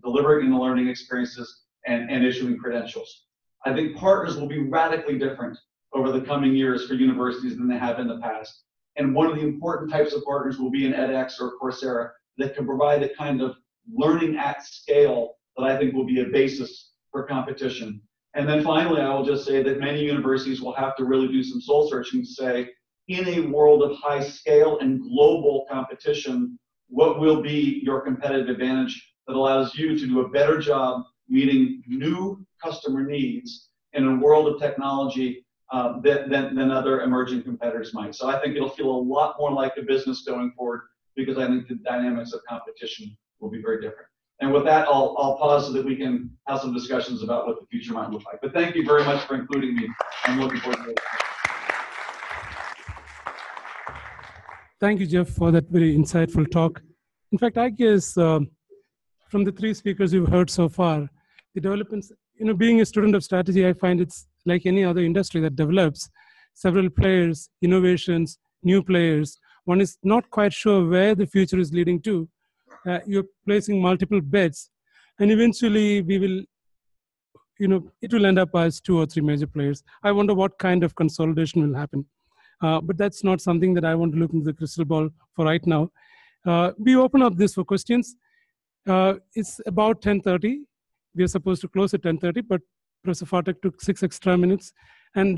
delivering the learning experiences, and issuing credentials. I think partners will be radically different over the coming years for universities than they have in the past. And one of the important types of partners will be an edX or Coursera that can provide the kind of learning at scale that I think will be a basis for competition. And then finally, I will just say that many universities will have to really do some soul searching to say, in a world of high scale and global competition, what will be your competitive advantage that allows you to do a better job meeting new customer needs in a world of technology than other emerging competitors might. So I think it'll feel a lot more like a business going forward because I think the dynamics of competition will be very different. And with that, I'll pause so that we can have some discussions about what the future might look like. But thank you very much for including me. I'm looking forward to it. Thank you, Jeff, for that very insightful talk. In fact, I guess from the three speakers you've heard so far, the developments, being a student of strategy, I find it's like any other industry that develops several players, innovations, new players. One is not quite sure where the future is leading to. You're placing multiple bets, and eventually we will, it will end up as 2 or 3 major players. I wonder what kind of consolidation will happen. But that's not something that I want to look into the crystal ball for right now. We open up this for questions. It's about 10:30. We are supposed to close at 10:30, but Professor Phatak took 6 extra minutes. And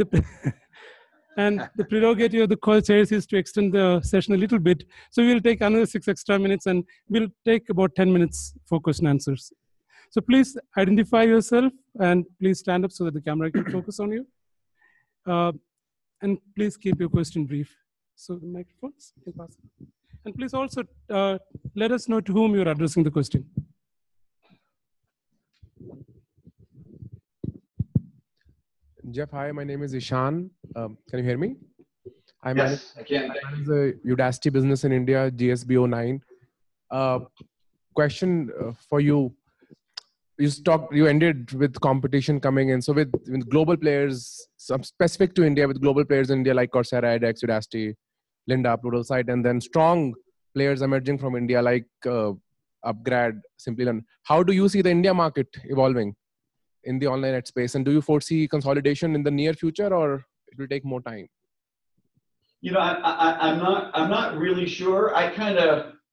the prerogative of the co-chairs is to extend the session a little bit. So we'll take another 6 extra minutes, and we'll take about 10 minutes for question and answers. So please identify yourself, and please stand up so that the camera can focus on you. And please keep your question brief. So the microphones can pass. And please also let us know to whom you're addressing the question. Jeff, hi, my name is Ishan. Can you hear me? Yes, I can. I manage the Udacity business in India, GSB09. Question for you. You ended with competition coming in. So with global players, some specific to India, with global players in India like Coursera, edX, Udacity, Linda, Pluralsight, and then strong players emerging from India like UpGrad, Simplilearn. How do you see the India market evolving in the online ed space? And do you foresee consolidation in the near future, or it will take more time? I'm not really sure. I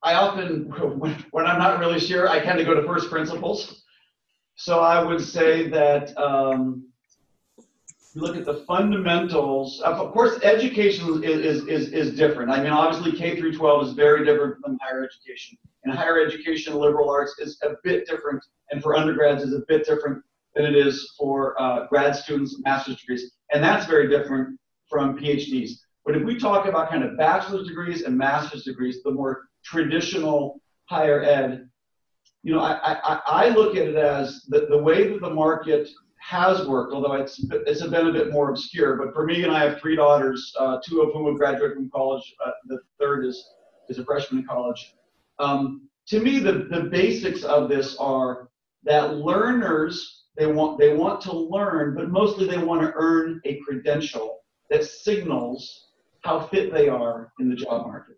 often, when I'm not really sure, I kind of go to first principles. So I would say that you look at the fundamentals. Of course, education is different. I mean, obviously, K through 12 is very different from higher education. And higher education, liberal arts is a bit different, and for undergrads is a bit different than it is for grad students, master's degrees. And that's very different from PhDs. But if we talk about kind of bachelor's degrees and master's degrees, the more traditional higher ed, I look at it as the way that the market has worked, although it's been a bit more obscure. But for me, and I have 3 daughters, 2 of whom have graduated from college. The third is a freshman in college. To me, the basics of this are that learners, they want to learn, but mostly they want to earn a credential that signals how fit they are in the job market.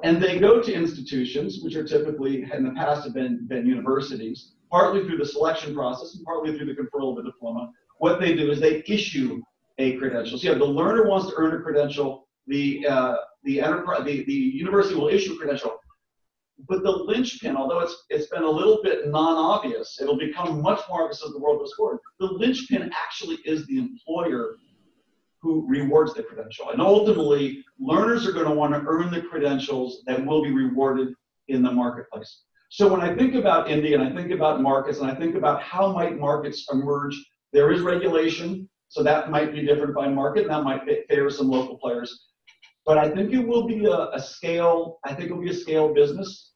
And they go to institutions, which are typically, in the past, have been universities, partly through the selection process and partly through the conferral of a diploma, what they do is they issue a credential. So you have the learner wants to earn a credential, the university will issue a credential. But the linchpin, although it's been a little bit non-obvious, it'll become much more obvious as the world goes forward. The linchpin actually is the employer who rewards the credential. And ultimately, learners are going to want to earn the credentials that will be rewarded in the marketplace. So when I think about India and I think about markets and I think about how might markets emerge, there is regulation, so that might be different by market, and that might favor some local players. But I think it will be a scale, I think it will be a scale business.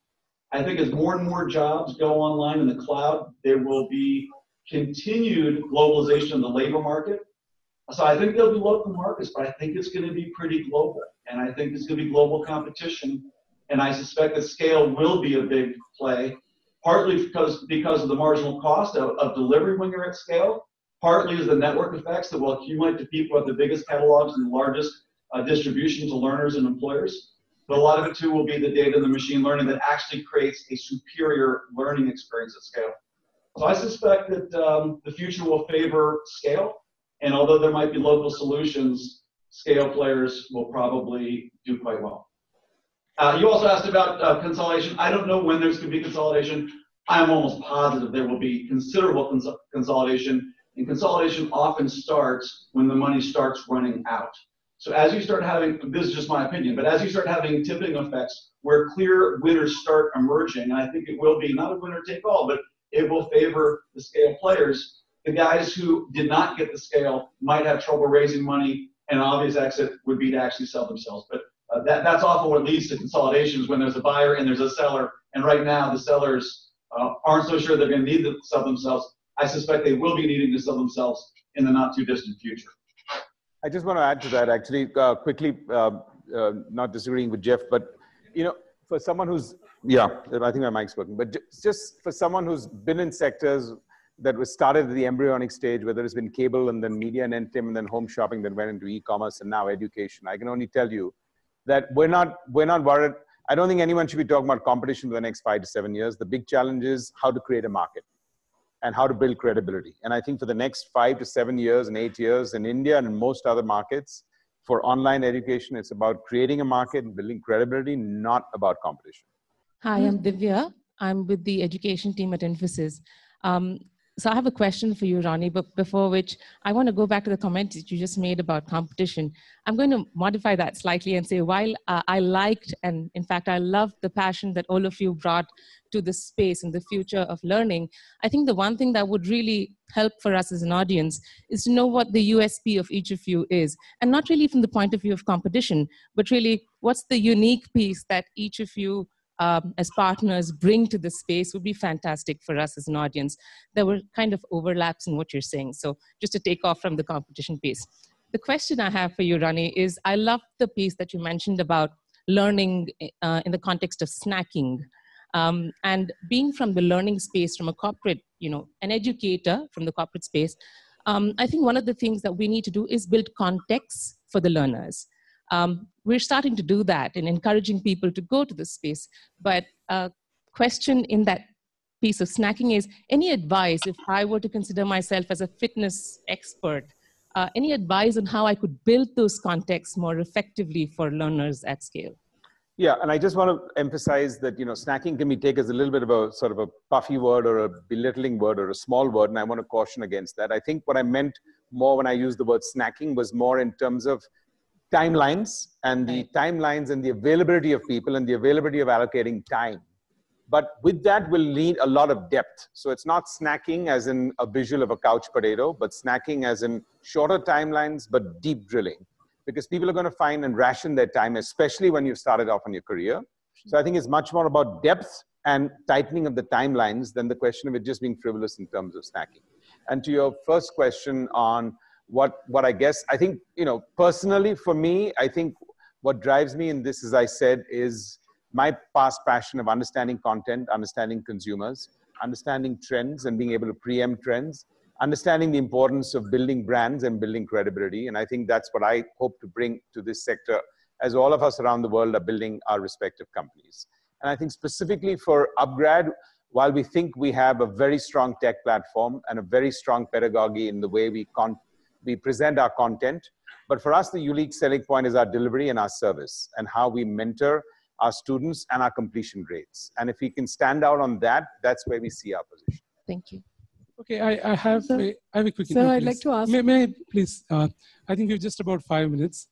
I think as more and more jobs go online in the cloud, there will be continued globalization of the labor market. So I think there'll be local markets, but I think it's going to be pretty global. And I think it's going to be global competition. And I suspect that scale will be a big play, partly because of the marginal cost of delivery when you're at scale, partly is the network effects that will accumulate to people who have the biggest catalogs and the largest distribution to learners and employers. But a lot of it too will be the data and the machine learning that actually creates a superior learning experience at scale. So I suspect that the future will favor scale. And although there might be local solutions, scale players will probably do quite well. You also asked about consolidation. I don't know when there's going to be consolidation. I'm almost positive there will be considerable consolidation. And consolidation often starts when the money starts running out. So as you start having, this is just my opinion, but as you start having tipping effects where clear winners start emerging, and I think it will be not a winner take all, but it will favor the scale players. The guys who did not get the scale might have trouble raising money, and an obvious exit would be to actually sell themselves. But that's often what leads to consolidations, when there's a buyer and there's a seller. And right now, the sellers aren't so sure they're going to need to sell themselves. I suspect they will be needing to sell themselves in the not too distant future. I just want to add to that, actually, quickly, not disagreeing with Jeff, but, you know, for someone who's, yeah, I think my mic's working, but just for someone who's been in sectors that was started at the embryonic stage, whether it's been cable and then media and entertainment, and then home shopping, then went into e-commerce and now education, I can only tell you that we're not worried. I don't think anyone should be talking about competition for the next 5 to 7 years. The big challenge is how to create a market and how to build credibility. And I think for the next 5 to 7 years and 8 years in India and in most other markets, for online education, it's about creating a market and building credibility, not about competition. Hi, I'm Divya. I'm with the education team at Infosys. So I have a question for you, Ronnie, but before which I want to go back to the comment that you just made about competition. I'm going to modify that slightly and say, while I liked, and in fact, I loved the passion that all of you brought to this space and the future of learning, I think the one thing that would really help for us as an audience is to know what the USP of each of you is. And not really from the point of view of competition, but really what's the unique piece that each of you as partners bring to the space would be fantastic for us as an audience. There were kind of overlaps in what you're saying. So just to take off from the competition piece. The question I have for you, Ronnie, is I love the piece that you mentioned about learning in the context of snacking. And being from the learning space, from a corporate, an educator from the corporate space, I think one of the things that we need to do is build context for the learners. We're starting to do that and encouraging people to go to this space. But a question in that piece of snacking is, any advice if I were to consider myself as a fitness expert, any advice on how I could build those contexts more effectively for learners at scale? Yeah, and I just want to emphasize that, snacking can be taken as a little bit of a sort of a puffy word or a belittling word or a small word, and I want to caution against that. I think what I meant more when I used the word snacking was more in terms of timelines and the timelines and the availability of people and the availability of allocating time. But with that will need a lot of depth. So it's not snacking as in a visual of a couch potato, but snacking as in shorter timelines, but deep drilling. Because people are going to find and ration their time, especially when you've started off in your career. So I think it's much more about depth and tightening of the timelines than the question of it just being frivolous in terms of snacking. And to your first question on what I guess, I think, personally for me, I think what drives me in this, as I said, is my past passion of understanding content, understanding consumers, understanding trends and being able to preempt trends, understanding the importance of building brands and building credibility. And I think that's what I hope to bring to this sector as all of us around the world are building our respective companies. And I think specifically for UpGrad, while we think we have a very strong tech platform and a very strong pedagogy in the way we present our content, but for us, the unique selling point is our delivery and our service and how we mentor our students and our completion grades. And if we can stand out on that, that's where we see our position. Thank you. Okay, I have a quick. Sir, I'd like to ask. May I please? I think we've just about 5 minutes.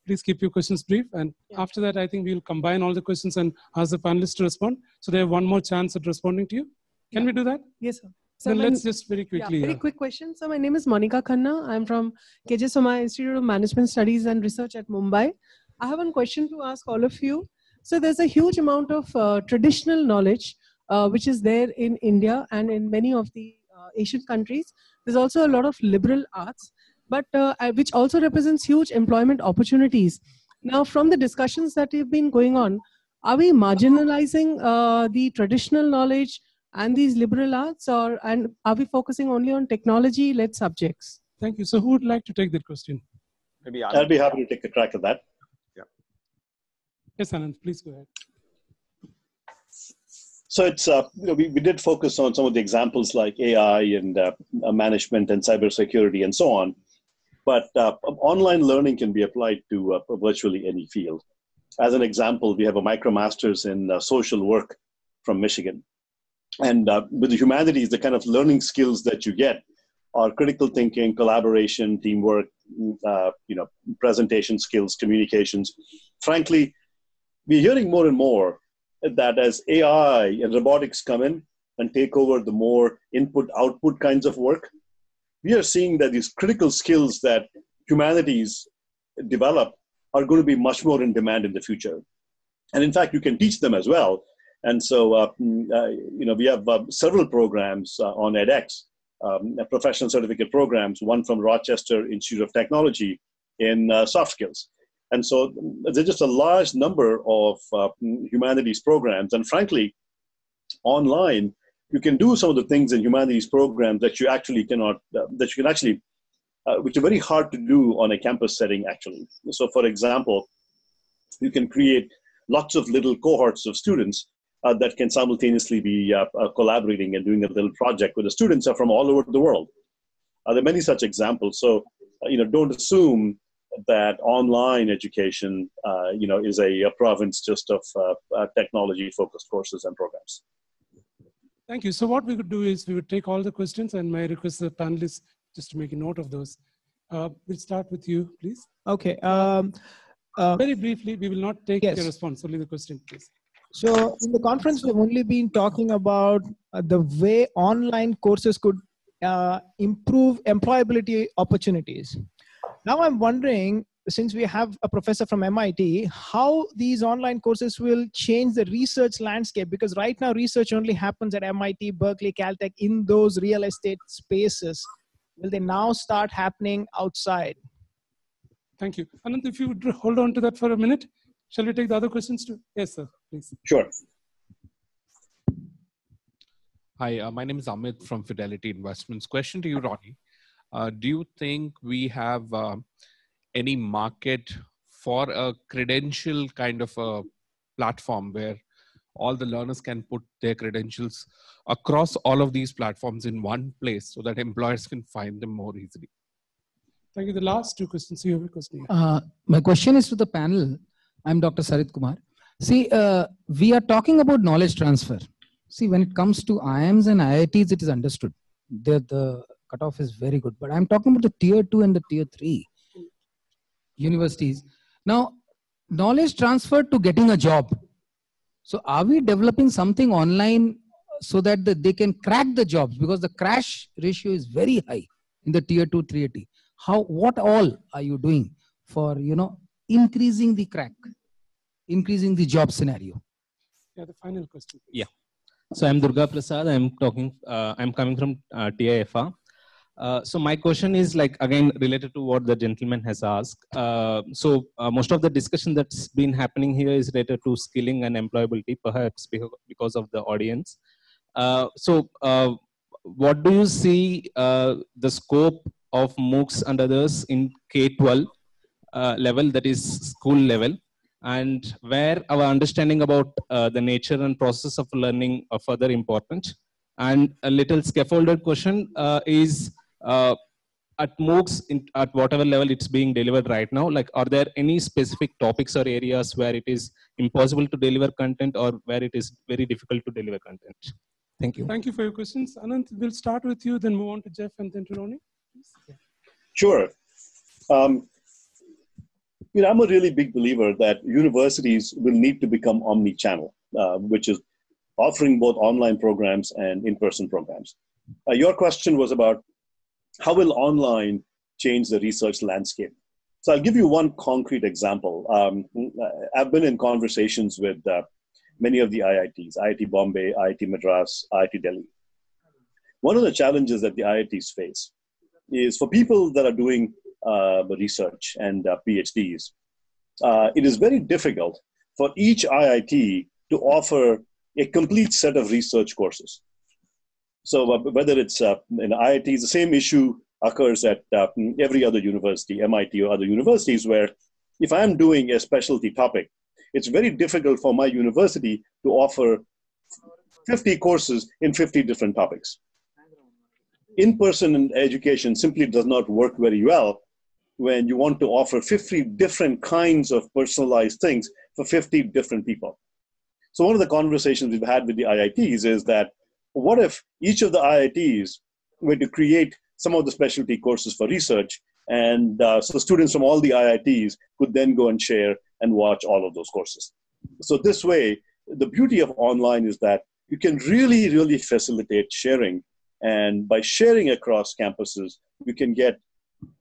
Please keep your questions brief. And after that, I think we'll combine all the questions and ask the panelists to respond. So they have one more chance at responding to you. Can we do that? Yes, sir. So then let's just very quickly. Very quick question. So my name is Monica Khanna. I'm from KJ Soma Institute of Management Studies and Research at Mumbai. I have one question to ask all of you. So there's a huge amount of traditional knowledge which is there in India and in many of the Asian countries. There's also a lot of liberal arts, but which also represents huge employment opportunities. Now, from the discussions that have been going on, are we marginalizing the traditional knowledge and these liberal arts, and are we focusing only on technology-led subjects? Thank you. So who would like to take that question? Maybe Anant. I'll be happy to take a crack at that. Yeah. Yes, Anant, please go ahead. So it's, we did focus on some of the examples like AI and management and cybersecurity and so on. But online learning can be applied to virtually any field. As an example, we have a MicroMasters in social work from Michigan. And with the humanities, the kind of learning skills that you get are critical thinking, collaboration, teamwork, presentation skills, communications. Frankly, we're hearing more and more that as AI and robotics come in and take over the more input-output kinds of work, we are seeing that these critical skills that humanities develop are going to be much more in demand in the future. And in fact, you can teach them as well. And so, we have several programs on edX, professional certificate programs, one from Rochester Institute of Technology in soft skills. And so there's just a large number of humanities programs. And frankly, online, you can do some of the things in humanities programs that you actually cannot, which are very hard to do on a campus setting, actually. So for example, you can create lots of little cohorts of students that can simultaneously be collaborating and doing a little project where the students are from all over the world. There are many such examples. So, don't assume that online education, is a province just of technology-focused courses and programs. Thank you. So what we could do is we would take all the questions, and my request to the panelists just to make a note of those. We'll start with you, please. Okay. Very briefly, we will not take your response, only the question, please. So in the conference, we've only been talking about the way online courses could improve employability opportunities. Now I'm wondering, since we have a professor from MIT, how these online courses will change the research landscape, because right now research only happens at MIT, Berkeley, Caltech, in those real estate spaces. Will they now start happening outside? Thank you. Anant, if you would hold on to that for a minute, shall we take the other questions too? Yes, sir, please. Sure. Hi, my name is Amit from Fidelity Investments. Question to you, Ronnie. Do you think we have any market for a credential kind of a platform where all the learners can put their credentials across all of these platforms in one place so that employers can find them more easily? Thank you. The last two questions. You have a question. My question is to the panel. I'm Dr. Sarit Kumar. See, we are talking about knowledge transfer. See, when it comes to IIMs and IITs, it is understood. The cutoff is very good. But I'm talking about the tier 2 and the tier 3 universities. Now, knowledge transfer to getting a job. So are we developing something online so that they can crack the jobs? Because the crash ratio is very high in the tier 2, tier 3. What all are you doing for, increasing the crack, increasing the job scenario? Yeah, the final question. Yeah. So I'm Durga Prasad. I'm coming from TIFA. So my question is again related to what the gentleman has asked. Most of the discussion that's been happening here is related to skilling and employability, perhaps because of the audience. What do you see the scope of MOOCs and others in K-12 level, that is school level, and where our understanding about the nature and process of learning are further important. And a little scaffolded question is, at MOOCs, at whatever level it's being delivered right now, like, are there any specific topics or areas where it is impossible to deliver content or where it is very difficult to deliver content? Thank you. Thank you for your questions. Anant, we'll start with you, then move on to Jeff and then to Ronnie. Sure. I'm a really big believer that universities will need to become omni-channel, which is offering both online programs and in-person programs. Your question was about how will online change the research landscape? So I'll give you one concrete example. I've been in conversations with many of the IITs, IIT Bombay, IIT Madras, IIT Delhi. One of the challenges that the IITs face is for people that are doing research and PhDs, it is very difficult for each IIT to offer a complete set of research courses. So whether it's in IITs, the same issue occurs at every other university, MIT or other universities, where if I'm doing a specialty topic, it's very difficult for my university to offer 50 courses in 50 different topics. In-person education simply does not work very well when you want to offer 50 different kinds of personalized things for 50 different people. So one of the conversations we've had with the IITs is that, what if each of the IITs were to create some of the specialty courses for research, and so students from all the IITs could then go and share and watch all of those courses. So this way, the beauty of online is that you can really, really facilitate sharing. And by sharing across campuses, you can get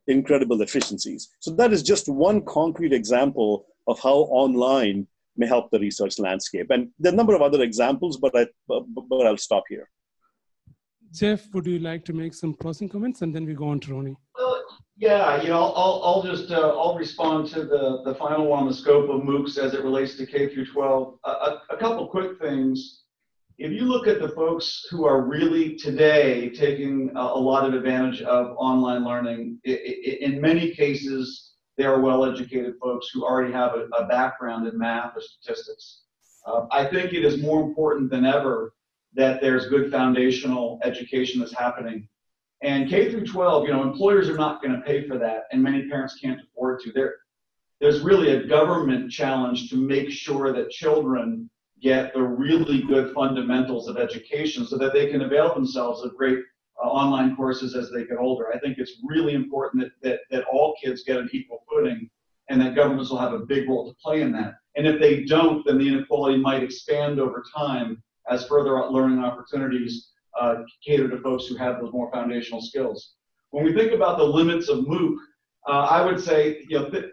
incredible efficiencies. So that is just one concrete example of how online may help the research landscape. And there are a number of other examples, but I'll stop here. Jeff, would you like to make some closing comments, and then we go on to Ronnie? Yeah, I'll respond to the final one on the scope of MOOCs as it relates to K through 12. A couple quick things. If you look at the folks who are really today taking a lot of advantage of online learning, in many cases, they are well-educated folks who already have a background in math or statistics. I think it is more important than ever that there's good foundational education that's happening. And K through 12, employers are not going to pay for that, and many parents can't afford to. There's really a government challenge to make sure that children get the really good fundamentals of education so that they can avail themselves of great online courses as they get older. I think it's really important that all kids get an equal footing, and that governments will have a big role to play in that. And if they don't, then the inequality might expand over time as further learning opportunities cater to folks who have those more foundational skills. When we think about the limits of MOOC, I would say,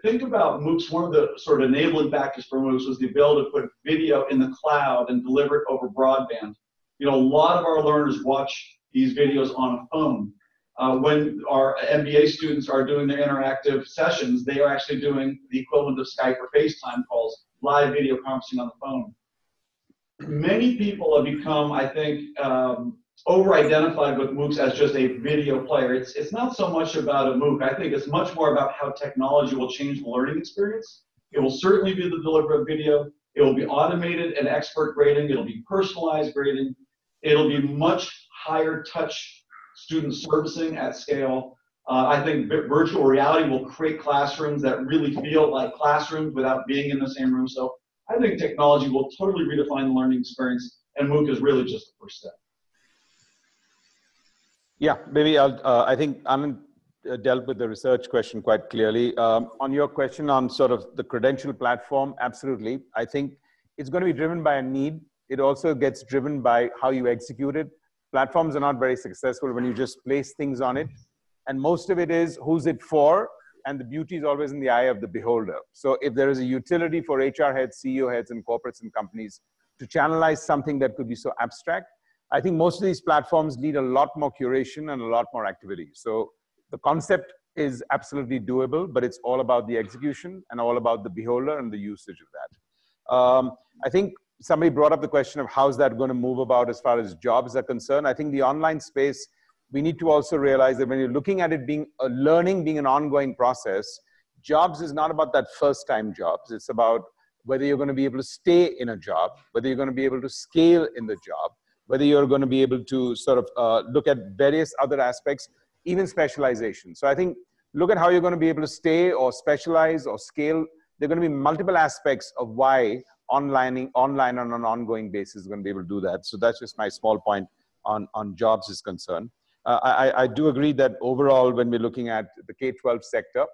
think about MOOCs. One of the sort of enabling factors for MOOCs was the ability to put video in the cloud and deliver it over broadband. A lot of our learners watch these videos on a phone. When our MBA students are doing their interactive sessions, they are actually doing the equivalent of Skype or FaceTime calls, live video conferencing on the phone. Many people have become, I think, over-identified with MOOCs as just a video player. It's not so much about a MOOC. I think it's much more about how technology will change the learning experience. It will certainly be the delivery of video. It will be automated and expert grading. It'll be personalized grading. It'll be much higher touch student servicing at scale. I think virtual reality will create classrooms that really feel like classrooms without being in the same room. So I think technology will totally redefine the learning experience, and MOOC is really just the first step. Yeah, maybe I think Anand dealt with the research question quite clearly. On your question on sort of the credential platform, absolutely. I think it's going to be driven by a need. It also gets driven by how you execute it. Platforms are not very successful when you just place things on it. And most of it is who's it for, and the beauty is always in the eye of the beholder. So if there is a utility for HR heads, CEO heads, and corporates and companies to channelize something that could be so abstract, I think most of these platforms need a lot more curation and a lot more activity. So the concept is absolutely doable, but it's all about the execution and all about the beholder and the usage of that. I think somebody brought up the question of how's that going to move about as far as jobs are concerned. I think the online space, we need to also realize that when you're looking at it being a learning, being an ongoing process, jobs is not about that first time jobs. It's about whether you're going to be able to stay in a job, whether you're going to be able to scale in the job, whether you're going to be able to sort of look at various other aspects, even specialization. So I think look at how you're going to be able to stay or specialize or scale. There are going to be multiple aspects of why online on an ongoing basis is going to be able to do that. So that's just my small point on jobs is concerned. I do agree that overall, when we're looking at the K-12 sector,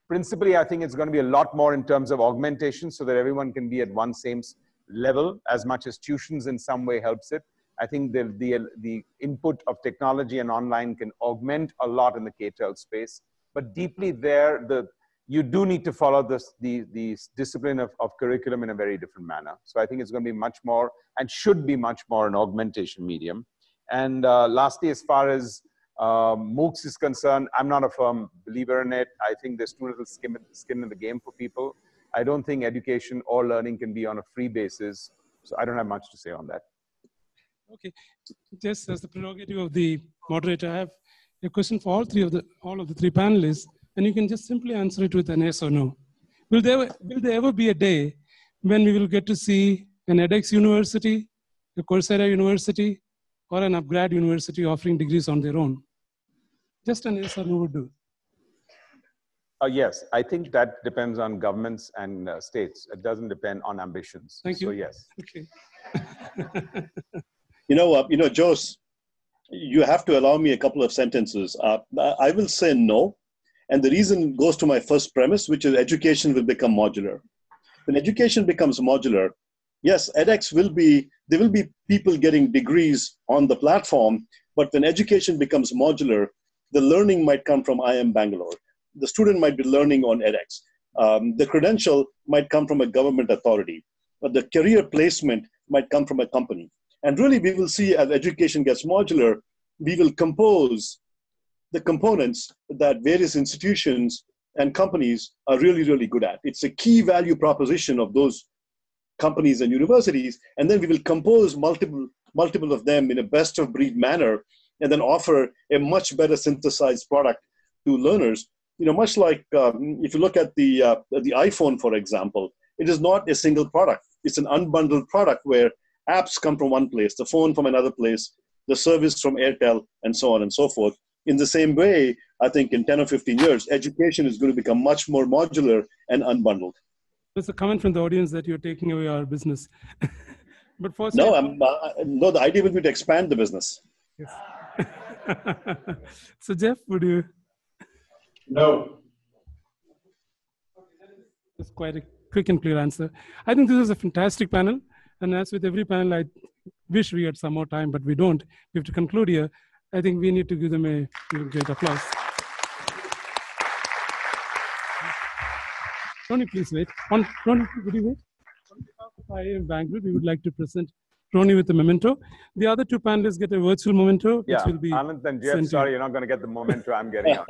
principally, I think it's going to be a lot more in terms of augmentation so that everyone can be at one same level, as much as tuitions in some way helps it. I think the input of technology and online can augment a lot in the K-12 space. But deeply there, you do need to follow the discipline of curriculum in a very different manner. So I think it's going to be much more and should be much more an augmentation medium. And lastly, as far as MOOCs is concerned, I'm not a firm believer in it. I think there's too little skin in the game for people. I don't think education or learning can be on a free basis. So I don't have much to say on that. Okay, just as the prerogative of the moderator, I have a question for all of the three panelists, and you can just simply answer it with an yes or no. Will there ever be a day when we will get to see an edX university, a Coursera university, or an UpGrad university offering degrees on their own? Just an yes or no would do. Yes, I think that depends on governments and states. It doesn't depend on ambitions. Thank you. So yes. Okay. Jose, you have to allow me a couple of sentences. I will say no. And the reason goes to my first premise, which is education will become modular. When education becomes modular, yes, edX there will be people getting degrees on the platform, but when education becomes modular, the learning might come from IIM Bangalore. The student might be learning on edX. The credential might come from a government authority, but the career placement might come from a company. And really, we will see as education gets modular, we will compose the components that various institutions and companies are really, really good at. It's a key value proposition of those companies and universities. And then we will compose multiple of them in a best of breed manner and then offer a much better synthesized product to learners. Much like if you look at the iPhone, for example, it is not a single product. It's an unbundled product where apps come from one place, the phone from another place, the service from Airtel, and so on and so forth. In the same way, I think in 10 or 15 years, education is going to become much more modular and unbundled. There's a comment from the audience that you're taking away our business. But for no, the idea will be to expand the business. Yes. So Jeff, would you? No. That's quite a quick and clear answer. I think this is a fantastic panel. And as with every panel, I wish we had some more time, but we don't. We have to conclude here. I think we need to give them a great applause. Ronnie, please wait. Ronnie, would you wait? On behalf of IIM Bangalore, we would like to present Ronnie with a memento. The other two panelists get a virtual memento, which will be Anant and Jeff, sorry, you're not going to get the memento I'm getting on.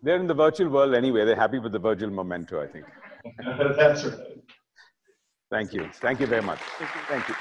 They're in the virtual world anyway. They're happy with the virtual memento, I think. That's right. Thank you. Thank you very much. Thank you.